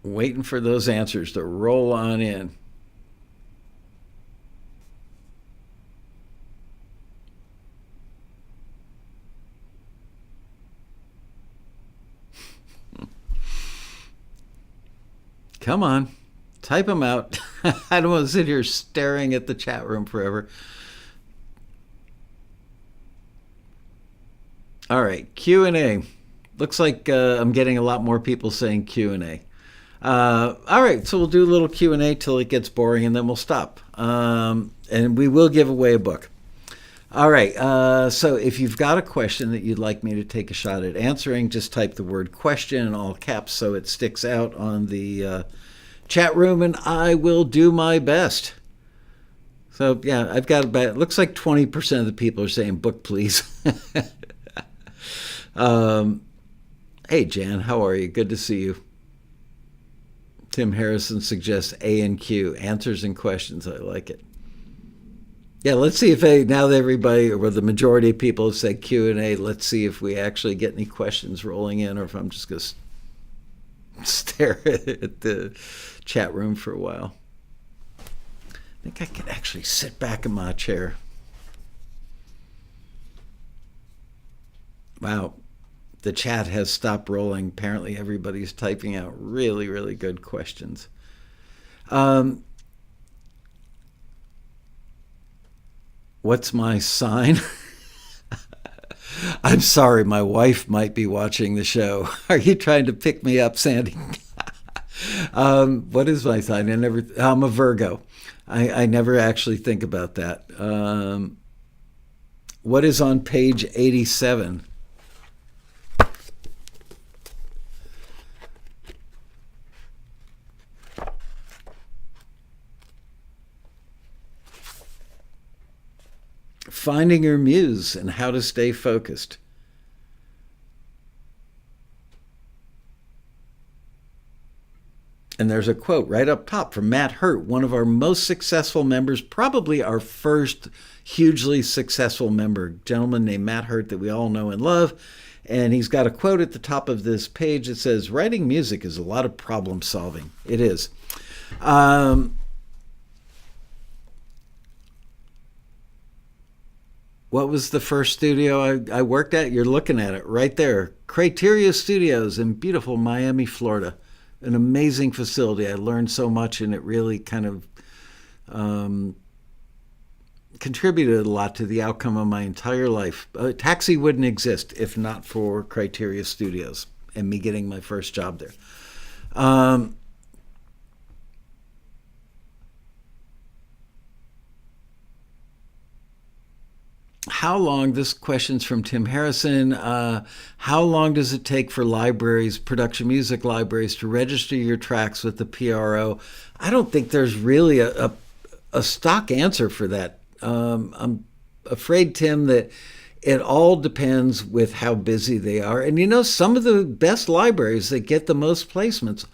Speaker 1: Waiting for those answers to roll on in. Come on, type them out. I don't want to sit here staring at the chat room forever. All right, Q&A. Looks like I'm getting a lot more people saying Q&A. All right, so we'll do a little Q&A till it gets boring, and then we'll stop. And we will give away a book. All right, so if you've got a question that you'd like me to take a shot at answering, just type the word question in all caps so it sticks out on the chat room, and I will do my best. So, yeah, I've got about, it looks like 20% of the people are saying book, please. Hey, Jan, how are you? Good to see you. Tim Harrison suggests A and Q, answers and questions. I like it. Yeah, let's see if now that everybody, or the majority of people have said Q&A, let's see if we actually get any questions rolling in, or if I'm just going to stare at the chat room for a while. I think I can actually sit back in my chair. Wow. The chat has stopped rolling. Apparently everybody's typing out really, really good questions. What's my sign? I'm sorry, my wife might be watching the show. Are you trying to pick me up, Sandy? What is my sign? I'm a Virgo. I never actually think about that. What is on page 87? Finding your muse and how to stay focused. And there's a quote right up top from Matt Hurt, one of our most successful members, probably our first hugely successful member, a gentleman named Matt Hurt that we all know and love. And he's got a quote at the top of this page that says, writing music is a lot of problem solving. It is. What was the first studio I worked at? You're looking at it right there. Criteria Studios in beautiful Miami, Florida. An amazing facility. I learned so much, and it really kind of contributed a lot to the outcome of my entire life. Taxi wouldn't exist if not for Criteria Studios and me getting my first job there. How long, this question's from Tim Harrison, how long does it take for libraries, production music libraries, to register your tracks with the PRO? I don't think there's really a stock answer for that. I'm afraid, Tim, that it all depends with how busy they are. And you know, some of the best libraries that get the most placements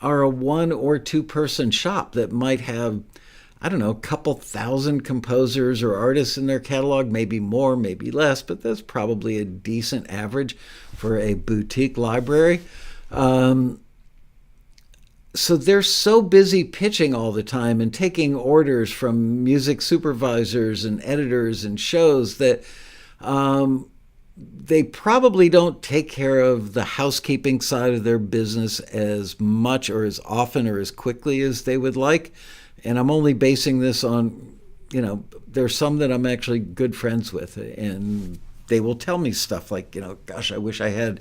Speaker 1: are a 1 or 2 person shop that might have, I don't know, a couple thousand composers or artists in their catalog, maybe more, maybe less, but that's probably a decent average for a boutique library. So they're so busy pitching all the time and taking orders from music supervisors and editors and shows that they probably don't take care of the housekeeping side of their business as much or as often or as quickly as they would like. And I'm only basing this on, you know, there's some that I'm actually good friends with, and they will tell me stuff like, you know, gosh, I wish I had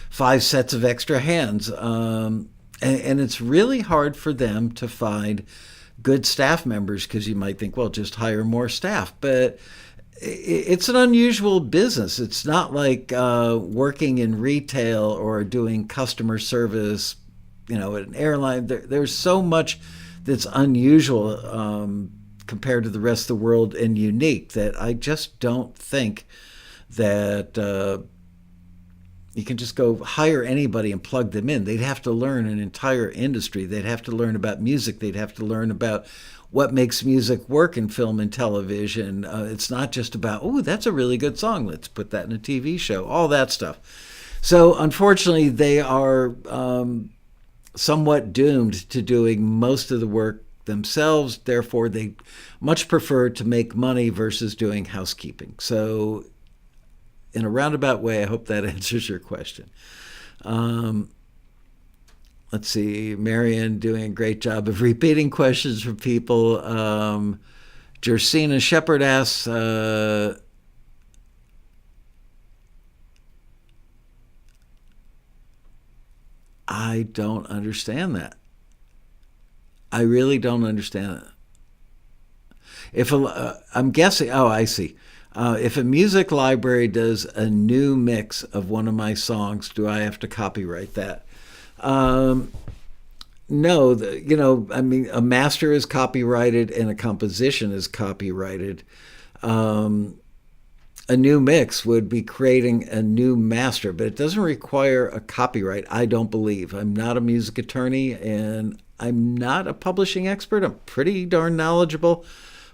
Speaker 1: 5 sets of extra hands. And it's really hard for them to find good staff members, because you might think, well, just hire more staff. But it's an unusual business. It's not like working in retail or doing customer service, you know, at an airline. There's so much that's unusual compared to the rest of the world and unique that I just don't think that you can just go hire anybody and plug them in. They'd have to learn an entire industry. They'd have to learn about music. They'd have to learn about what makes music work in film and television. It's not just about, oh, that's a really good song, let's put that in a TV show, all that stuff. So unfortunately, they are somewhat doomed to doing most of the work themselves. Therefore, they much prefer to make money versus doing housekeeping. So in a roundabout way, I hope that answers your question. Let's see, Marianne doing a great job of repeating questions from people. Jersina Shepherd asks, I don't understand that. I really don't understand it. I'm guessing, oh, I see. If a music library does a new mix of one of my songs, do I have to copyright that? no, I mean, a master is copyrighted and a composition is copyrighted. A new mix would be creating a new master, but it doesn't require a copyright, I don't believe. I'm not a music attorney and I'm not a publishing expert. I'm pretty darn knowledgeable,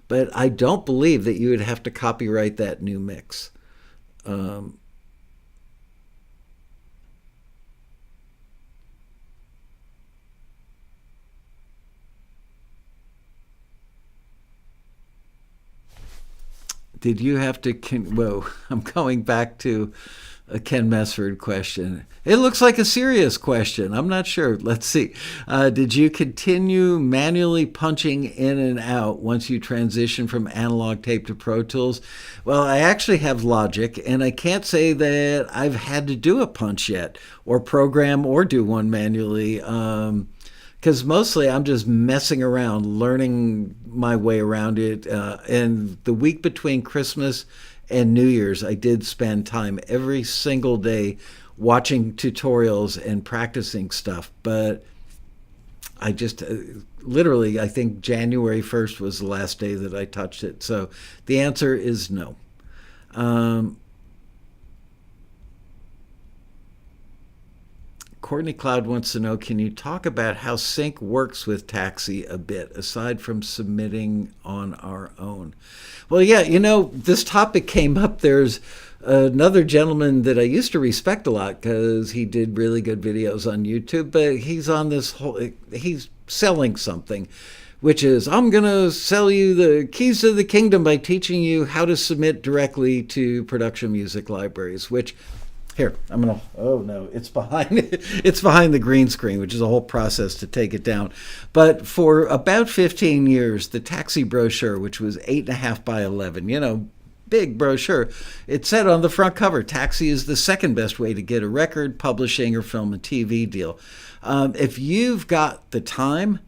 Speaker 1: but I don't believe that you would have to copyright that new mix. Did you have to? Whoa, I'm going back to a Ken Messford question. It looks like a serious question. I'm not sure. Let's see. Did you continue manually punching in and out once you transition from analog tape to Pro Tools? Well, I actually have Logic, and I can't say that I've had to do a punch yet, or program, or do one manually. Because mostly I'm just messing around, learning my way around it. And the week between Christmas and New Year's, I did spend time every single day watching tutorials and practicing stuff. But I just literally, I think January 1st was the last day that I touched it. So the answer is no. Courtney Cloud wants to know, can you talk about how sync works with Taxi a bit, aside from submitting on our own? Well, yeah, this topic came up. There's another gentleman that I used to respect a lot because he did really good videos on YouTube, but he's selling something, which is, I'm going to sell you the keys to the kingdom by teaching you how to submit directly to production music libraries, which... Here, oh no, it's behind the green screen, which is a whole process to take it down. But for about 15 years, the Taxi brochure, which was 8.5 by 11, big brochure, it said on the front cover, Taxi is the second best way to get a record, publishing, or film and TV deal. If you've got the time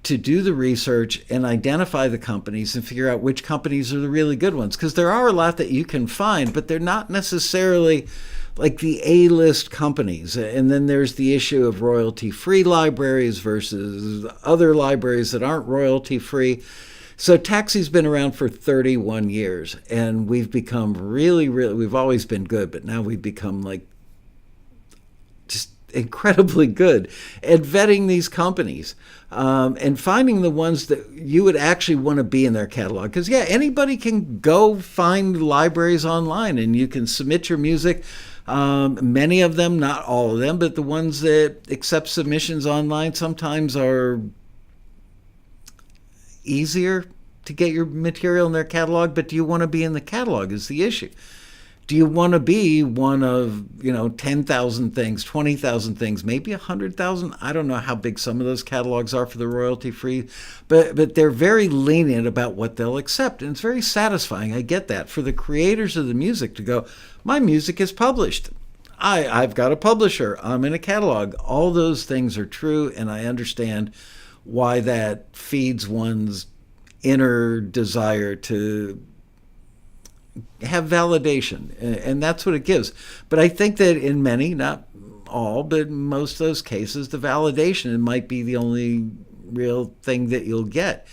Speaker 1: to do the research and identify the companies and figure out which companies are the really good ones, because there are a lot that you can find, but they're not necessarily like the A-list companies. And then there's the issue of royalty-free libraries versus other libraries that aren't royalty-free. So Taxi's been around for 31 years, and we've become really, we've always been good, but now we've become like just incredibly good at vetting these companies and finding the ones that you would actually want to be in their catalog. Because, yeah, anybody can go find libraries online, and you can submit your music. Many of them, not all of them, but the ones that accept submissions online sometimes are easier to get your material in their catalog. But do you want to be in the catalog is the issue. Do you want to be one of, 10,000 things, 20,000 things, maybe 100,000? I don't know how big some of those catalogs are for the royalty-free, but they're very lenient about what they'll accept, and it's very satisfying. I get that. For the creators of the music to go, my music is published. I've got a publisher. I'm in a catalog. All those things are true, and I understand why that feeds one's inner desire to have validation, and that's what it gives. But I think that in many, not all, but most of those cases, the validation might be the only real thing that you'll get.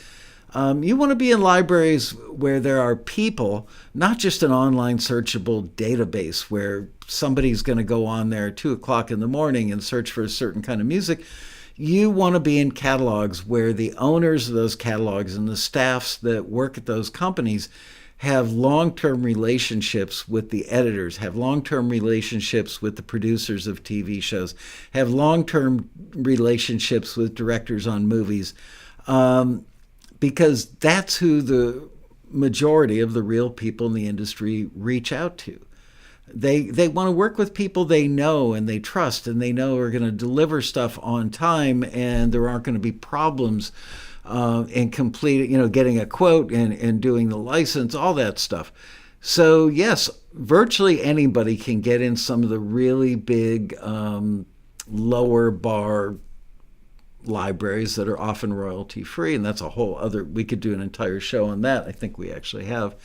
Speaker 1: You want to be in libraries where there are people, not just an online searchable database where somebody's going to go on there at 2 o'clock in the morning and search for a certain kind of music. You want to be in catalogs where the owners of those catalogs and the staffs that work at those companies have long-term relationships with the editors, have long-term relationships with the producers of TV shows, have long-term relationships with directors on movies, because that's who the majority of the real people in the industry reach out to. They want to work with people they know and they trust and they know are going to deliver stuff on time, and there aren't going to be problems and complete, getting a quote and doing the license, all that stuff. So yes, virtually anybody can get in some of the really big lower bar libraries that are often royalty free, and that's a whole other, we could do an entire show on that. I think we actually have.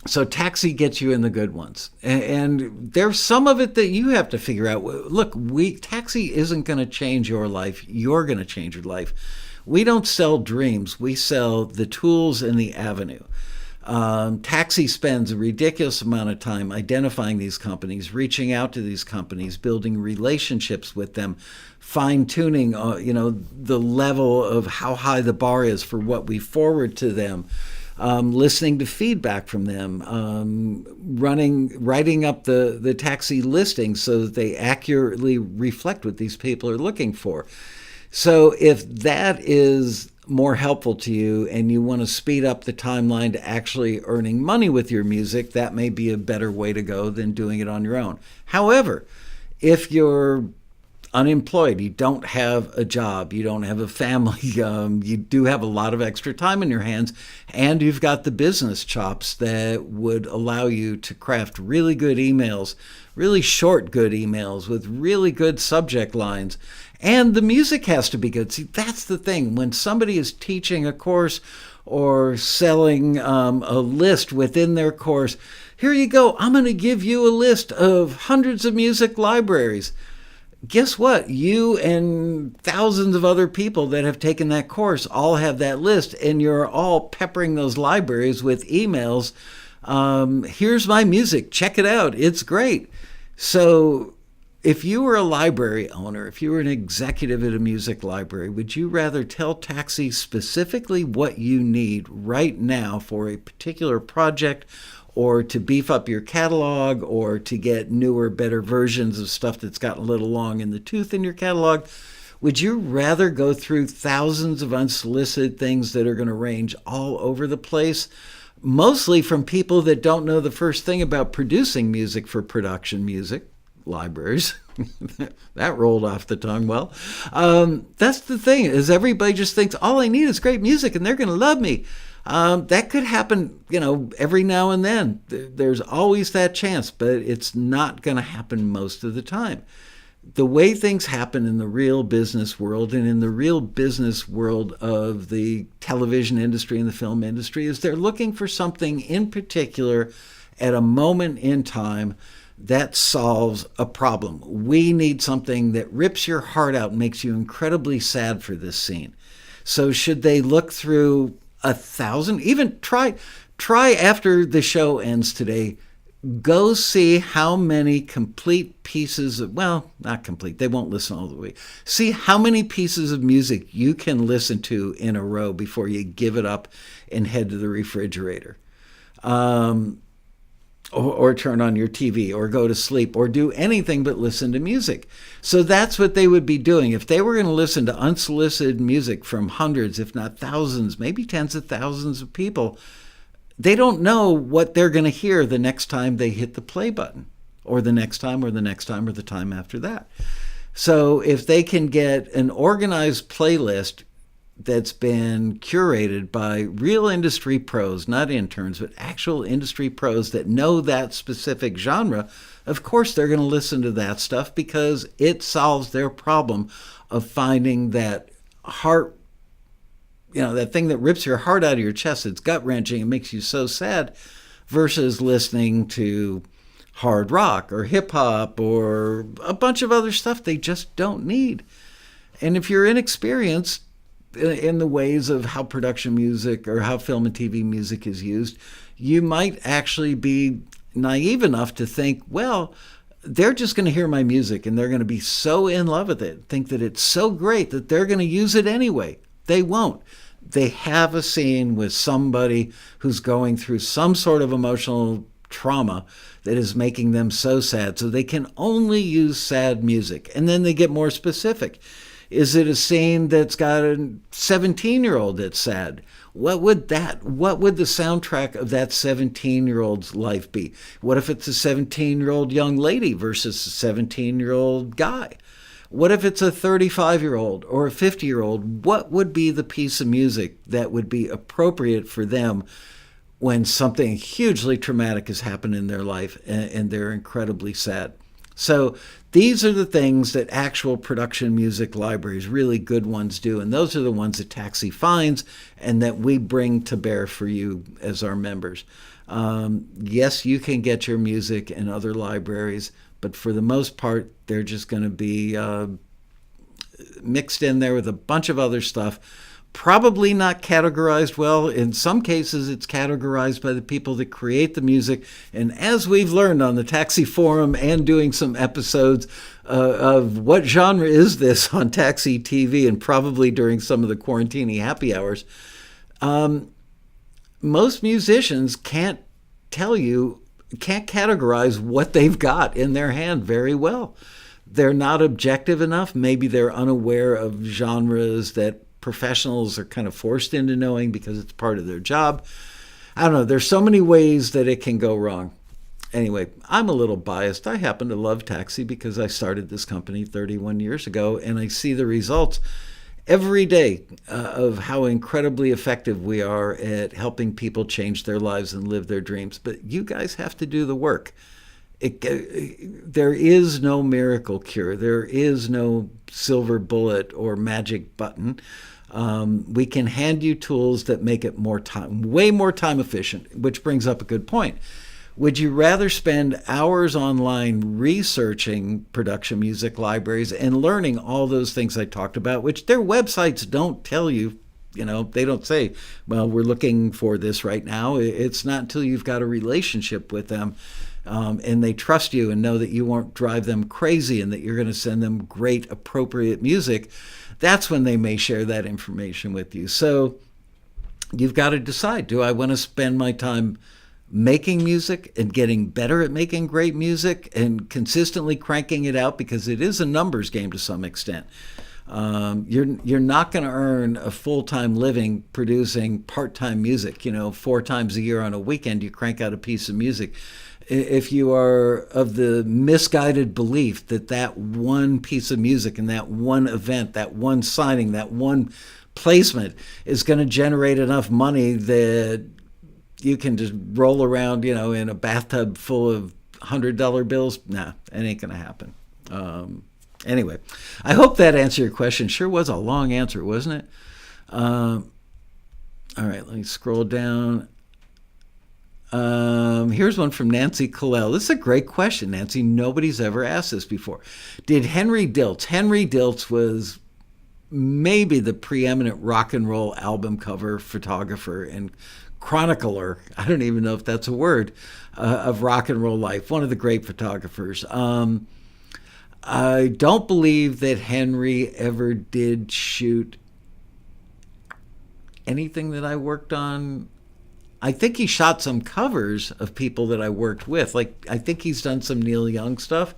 Speaker 1: So Taxi gets you in the good ones. And there's some of it that you have to figure out. Look, Taxi isn't going to change your life. You're going to change your life. We don't sell dreams. We sell the tools and the avenue. Taxi spends a ridiculous amount of time identifying these companies, reaching out to these companies, building relationships with them, fine-tuning, the level of how high the bar is for what we forward to them. Listening to feedback from them, writing up the Taxi listings so that they accurately reflect what these people are looking for. So if that is more helpful to you and you want to speed up the timeline to actually earning money with your music, that may be a better way to go than doing it on your own. However, if you're unemployed, you don't have a job, you don't have a family, you do have a lot of extra time in your hands, and you've got the business chops that would allow you to craft really good emails, really short good emails with really good subject lines, and the music has to be good. See, that's the thing. When somebody is teaching a course or selling a list within their course, here you go, I'm going to give you a list of hundreds of music libraries. Guess what? You and thousands of other people that have taken that course all have that list, and you're all peppering those libraries with emails. Here's my music. Check it out. It's great. So if you were a library owner, if you were an executive at a music library, would you rather tell Taxi specifically what you need right now for a particular project, or to beef up your catalog, or to get newer, better versions of stuff that's gotten a little long in the tooth in your catalog? Would you rather go through thousands of unsolicited things that are going to range all over the place, mostly from people that don't know the first thing about producing music for production music libraries? That rolled off the tongue well. That's the thing, is everybody just thinks all I need is great music and they're going to love me. That could happen, every now and then. There's always that chance, but it's not going to happen most of the time. The way things happen in the real business world, and in the real business world of the television industry and the film industry, is they're looking for something in particular at a moment in time that solves a problem. We need something that rips your heart out and makes you incredibly sad for this scene. So should they look through 1,000, even try after the show ends today, go see how many complete pieces of, well, not complete, they won't listen all the way. See how many pieces of music you can listen to in a row before you give it up and head to the refrigerator. Or turn on your TV, or go to sleep, or do anything but listen to music. So that's what they would be doing. If they were going to listen to unsolicited music from hundreds, if not thousands, maybe tens of thousands of people, they don't know what they're going to hear the next time they hit the play button, or the next time, or the next time, or the time after that. So if they can get an organized playlist that's been curated by real industry pros, not interns, but actual industry pros that know that specific genre, of course they're going to listen to that stuff because it solves their problem of finding that heart, that thing that rips your heart out of your chest, it's gut-wrenching, it makes you so sad, versus listening to hard rock or hip-hop or a bunch of other stuff they just don't need. And if you're inexperienced in the ways of how production music or how film and TV music is used, you might actually be naive enough to think, well, they're just going to hear my music and they're going to be so in love with it, think that it's so great that they're going to use it anyway. They won't. They have a scene with somebody who's going through some sort of emotional trauma that is making them so sad, so they can only use sad music. And then they get more specific. Is it a scene that's got a 17-year-old that's sad? What would the soundtrack of that 17-year-old's life be? What if it's a 17-year-old young lady versus a 17-year-old guy? What if it's a 35-year-old or a 50-year-old? What would be the piece of music that would be appropriate for them when something hugely traumatic has happened in their life and they're incredibly sad? So these are the things that actual production music libraries, really good ones, do. And those are the ones that Taxi finds and that we bring to bear for you as our members. Yes, you can get your music in other libraries, but for the most part, they're just going to be mixed in there with a bunch of other stuff. Probably not categorized well. In some cases, it's categorized by the people that create the music. And as we've learned on the Taxi Forum and doing some episodes of what genre is this on TAXITV and probably during some of the quarantini happy hours, most musicians can't categorize what they've got in their hand very well. They're not objective enough. Maybe they're unaware of genres that professionals are kind of forced into knowing because it's part of their job. I don't know. There's so many ways that it can go wrong. Anyway, I'm a little biased. I happen to love Taxi because I started this company 31 years ago, and I see the results every day of how incredibly effective we are at helping people change their lives and live their dreams. But you guys have to do the work. There is no miracle cure. There is no silver bullet or magic button. We can hand you tools that make it way more time efficient, which brings up a good point. Would you rather spend hours online researching production music libraries and learning all those things I talked about, which their websites don't tell you? They don't say, well, we're looking for this right now. It's not until you've got a relationship with them and they trust you and know that you won't drive them crazy and that you're going to send them great, appropriate music. That's when they may share that information with you. So you've got to decide, do I want to spend my time making music and getting better at making great music and consistently cranking it out, because it is a numbers game to some extent. You're not going to earn a full-time living producing part-time music. 4 times a year on a weekend you crank out a piece of music. If you are of the misguided belief that one piece of music and that one event, that one signing, that one placement is going to generate enough money that you can just roll around, in a bathtub full of $100 bills. Nah, it ain't going to happen. Anyway, I hope that answered your question. Sure was a long answer, wasn't it? All right, let me scroll down. Here's one from Nancy Collell. This is a great question, Nancy. Nobody's ever asked this before. Did Henry Diltz was maybe the preeminent rock and roll album cover photographer and chronicler, I don't even know if that's a word, of rock and roll life, one of the great photographers. I don't believe that Henry ever did shoot anything that I worked on. I think he shot some covers of people that I worked with. I think he's done some Neil Young stuff.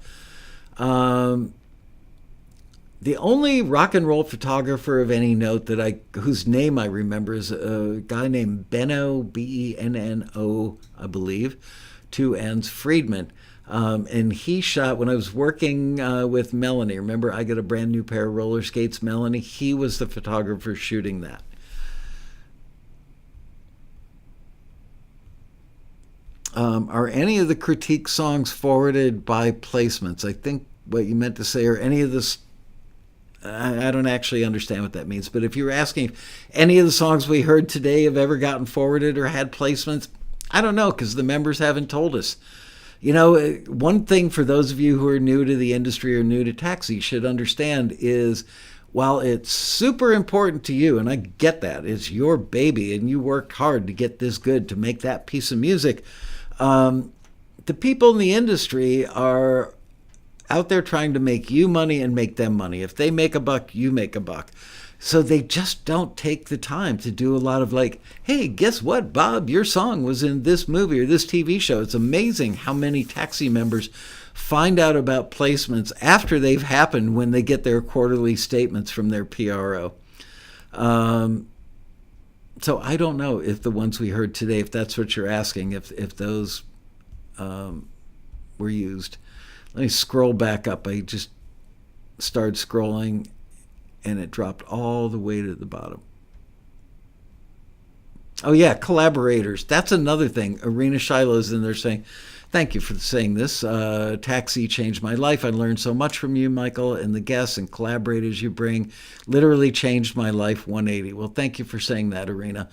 Speaker 1: The only rock and roll photographer of any note whose name I remember is a guy named Benno, Benno, I believe, 2 N's, Friedman. And he shot, when I was working with Melanie, remember I got a brand new pair of roller skates, Melanie? He was the photographer shooting that. Are any of the critique songs forwarded by placements? I think what you meant to say, are any of this, I don't actually understand what that means, but if you're asking if any of the songs we heard today have ever gotten forwarded or had placements, I don't know, because the members haven't told us. One thing for those of you who are new to the industry or new to Taxi should understand is, while it's super important to you, and I get that, it's your baby and you worked hard to get this good, to make that piece of music, the people in the industry are out there trying to make you money and make them money. If they make a buck, you make a buck. So they just don't take the time to do a lot of hey, guess what, Bob? Your song was in this movie or this TV show. It's amazing how many Taxi members find out about placements after they've happened, when they get their quarterly statements from their PRO. So I don't know if the ones we heard today, if that's what you're asking, if those were used. Let me scroll back up. I just started scrolling and it dropped all the way to the bottom. Oh yeah, collaborators. That's another thing. Arena Shiloh's in there saying, thank you for saying this. Taxi changed my life. I learned so much from you, Michael, and the guests and collaborators you bring. Literally changed my life 180. Well, thank you for saying that, Arena.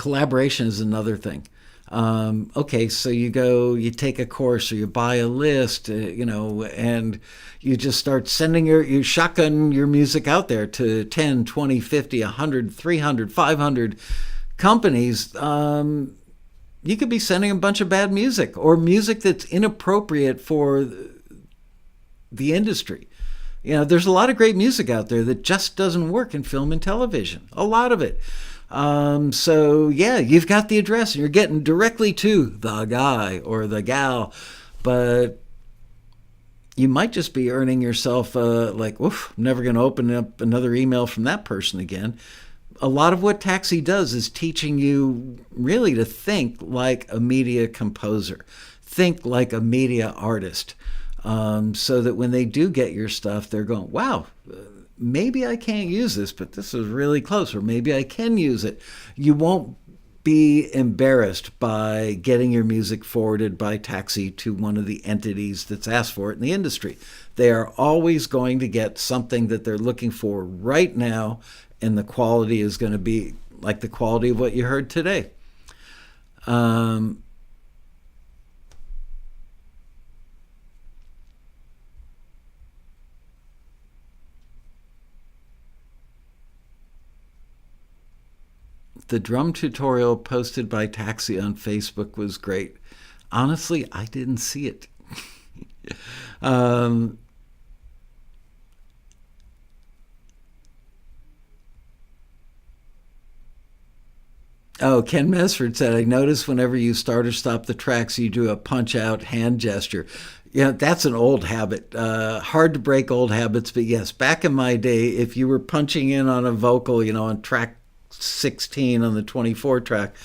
Speaker 1: Collaboration is another thing. Okay, so you take a course or you buy a list, and you just start sending you shotgun your music out there to 10, 20, 50, 100, 300, 500 companies. You could be sending a bunch of bad music or music that's inappropriate for the industry. There's a lot of great music out there that just doesn't work in film and television. A lot of it. So yeah, you've got the address and you're getting directly to the guy or the gal, but you might just be earning yourself oof, I'm never going to open up another email from that person again. A lot of what Taxi does is teaching you really to think like a media composer, think like a media artist, so that when they do get your stuff, they're going, wow, maybe I can't use this, but this is really close, or maybe I can use it. You won't be embarrassed by getting your music forwarded by Taxi to one of the entities that's asked for it in the industry. They are always going to get something that they're looking for right now, and the quality is going to be like the quality of what you heard today. The drum tutorial posted by Taxi on Facebook was great. Honestly, I didn't see it. Ken Mesford said, I notice whenever you start or stop the tracks, you do a punch-out hand gesture. That's an old habit. Hard to break old habits, but yes, back in my day, if you were punching in on a vocal, on track 16 on the 24 track,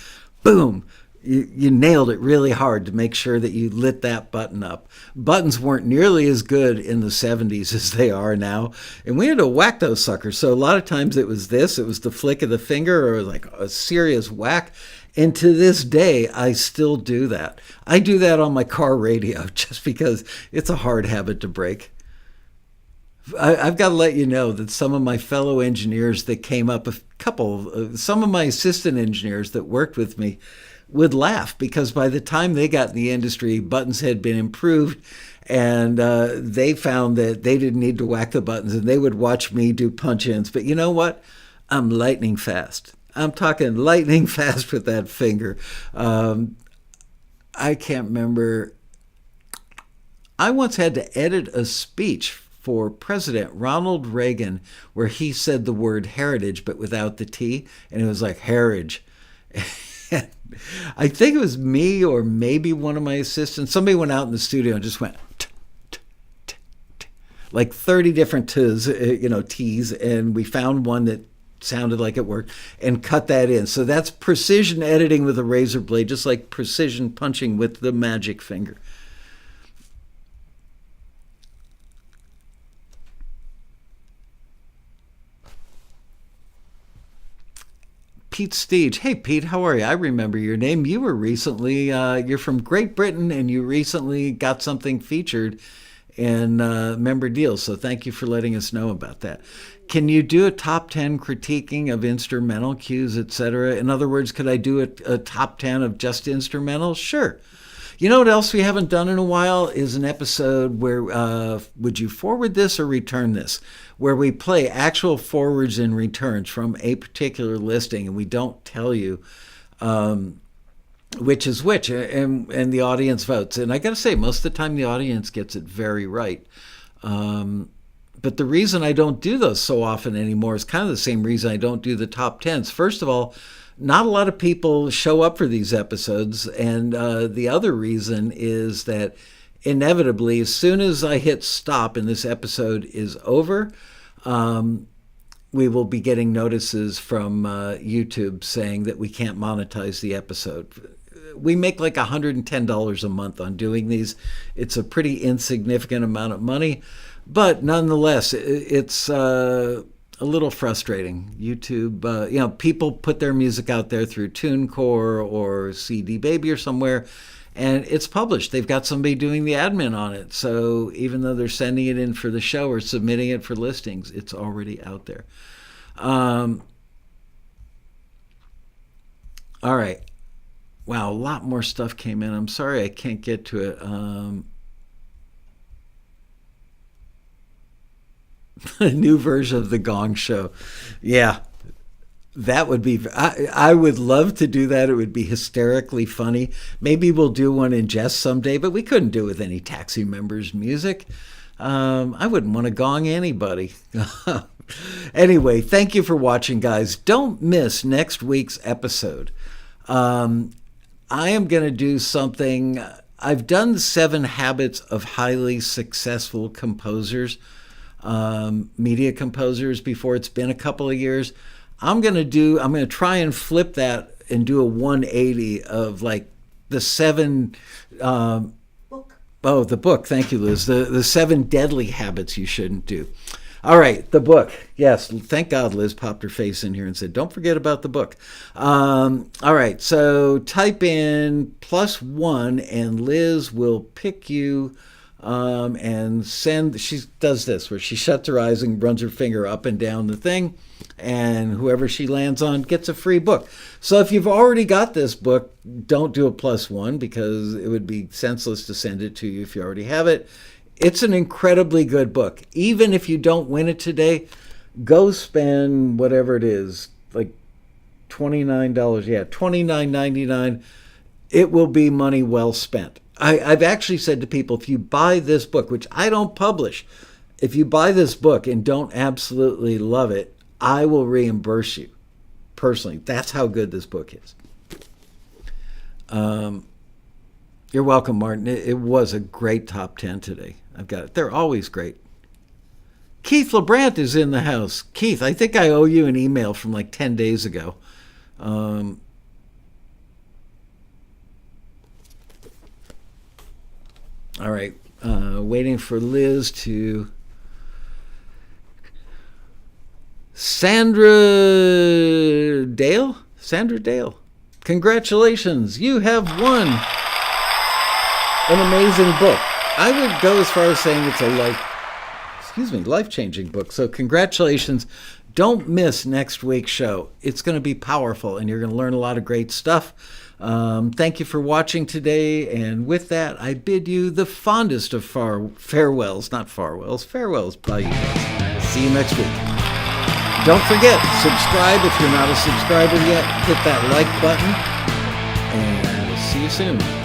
Speaker 1: boom, you nailed it really hard to make sure that you lit that button up. Buttons weren't nearly as good in the 70s as they are now, and we had to whack those suckers. So a lot of times it was the flick of the finger or like a serious whack. And to this day, I still do that. I do that on my car radio just because it's a hard habit to break. I've got to let you know that some of my fellow engineers that came up, some of my assistant engineers that worked with me would laugh because by the time they got in the industry, buttons had been improved and they found that they didn't need to whack the buttons and they would watch me do punch-ins. But you know what? I'm lightning fast. I'm talking lightning fast with that finger. I can't remember. I once had to edit a speech for President Ronald Reagan where he said the word heritage but without the T, and it was like heritage. I think it was me or maybe one of my assistants. Somebody went out in the studio and just went like 30 different T's, T's, and we found one that sounded like it worked and cut that in. So that's precision editing with a razor blade, just like precision punching with the magic finger. Pete Steege. Hey, Pete, how are you? I remember your name. You were recently, you're from Great Britain, and you recently got something featured in Member Deals. So thank you for letting us know about that. Can you do a top 10 critiquing of instrumental cues, etc.? In other words, could I do a top 10 of just instrumental? Sure. You know what else we haven't done in a while is an episode where, would you forward this or return this? Where we play actual forwards and returns from a particular listing and we don't tell you which is which, and the audience votes. And I got to say, most of the time the audience gets it very right. But the reason I don't do those so often anymore is kind of the same reason I don't do the top 10s. First of all, not a lot of people show up for these episodes. And the other reason is that inevitably, as soon as I hit stop and this episode is over, we will be getting notices from YouTube saying that we can't monetize the episode. We make like $110 a month on doing these. It's a pretty insignificant amount of money, but nonetheless, it's a little frustrating. YouTube, people put their music out there through TuneCore or CD Baby or somewhere, and it's published. They've got somebody doing the admin on it. So even though they're sending it in for the show or submitting it for listings, it's already out there. All right. Wow, a lot more stuff came in. I'm sorry I can't get to it. A new version of the Gong Show. Yeah, that would be, I would love to do that. It would be hysterically funny. Maybe we'll do one in jest someday, but we couldn't do it with any Taxi members' music. I wouldn't want to gong anybody. Anyway, thank you for watching, guys. Don't miss next week's episode. I am going to do something. I've done 7 habits of highly successful composers, media composers before. It's been a couple of years. I'm going to try and flip that and do a 180 of like the 7, the book. Thank you, Liz. The 7 deadly habits you shouldn't do. All right, the book. Yes, thank God Liz popped her face in here and said, don't forget about the book. All right, so type in +1 and Liz will pick you and send. She does this where she shuts her eyes and runs her finger up and down the thing, and whoever she lands on gets a free book. So if you've already got this book, don't do a +1 because it would be senseless to send it to you if you already have it. It's an incredibly good book. Even if you don't win it today, go spend whatever it is, like $29. Yeah, $29.99. It will be money well spent. I've actually said to people, if you buy this book, which I don't publish, if you buy this book and don't absolutely love it, I will reimburse you personally. That's how good this book is. You're welcome, Martin. It was a great top 10 today. I've got it. They're always great. Keith LeBrant is in the house. Keith, I think I owe you an email from like 10 days ago. All right. Waiting for Liz to... Sandra Dale? Sandra Dale. Congratulations. You have won an amazing book. I would go as far as saying it's a life-changing book. So congratulations. Don't miss next week's show. It's going to be powerful, and you're going to learn a lot of great stuff. Thank you for watching today. And with that, I bid you the fondest of farewells. Not farewells. Farewells by you guys. See you next week. Don't forget, subscribe if you're not a subscriber yet. Hit that like button. And see you soon.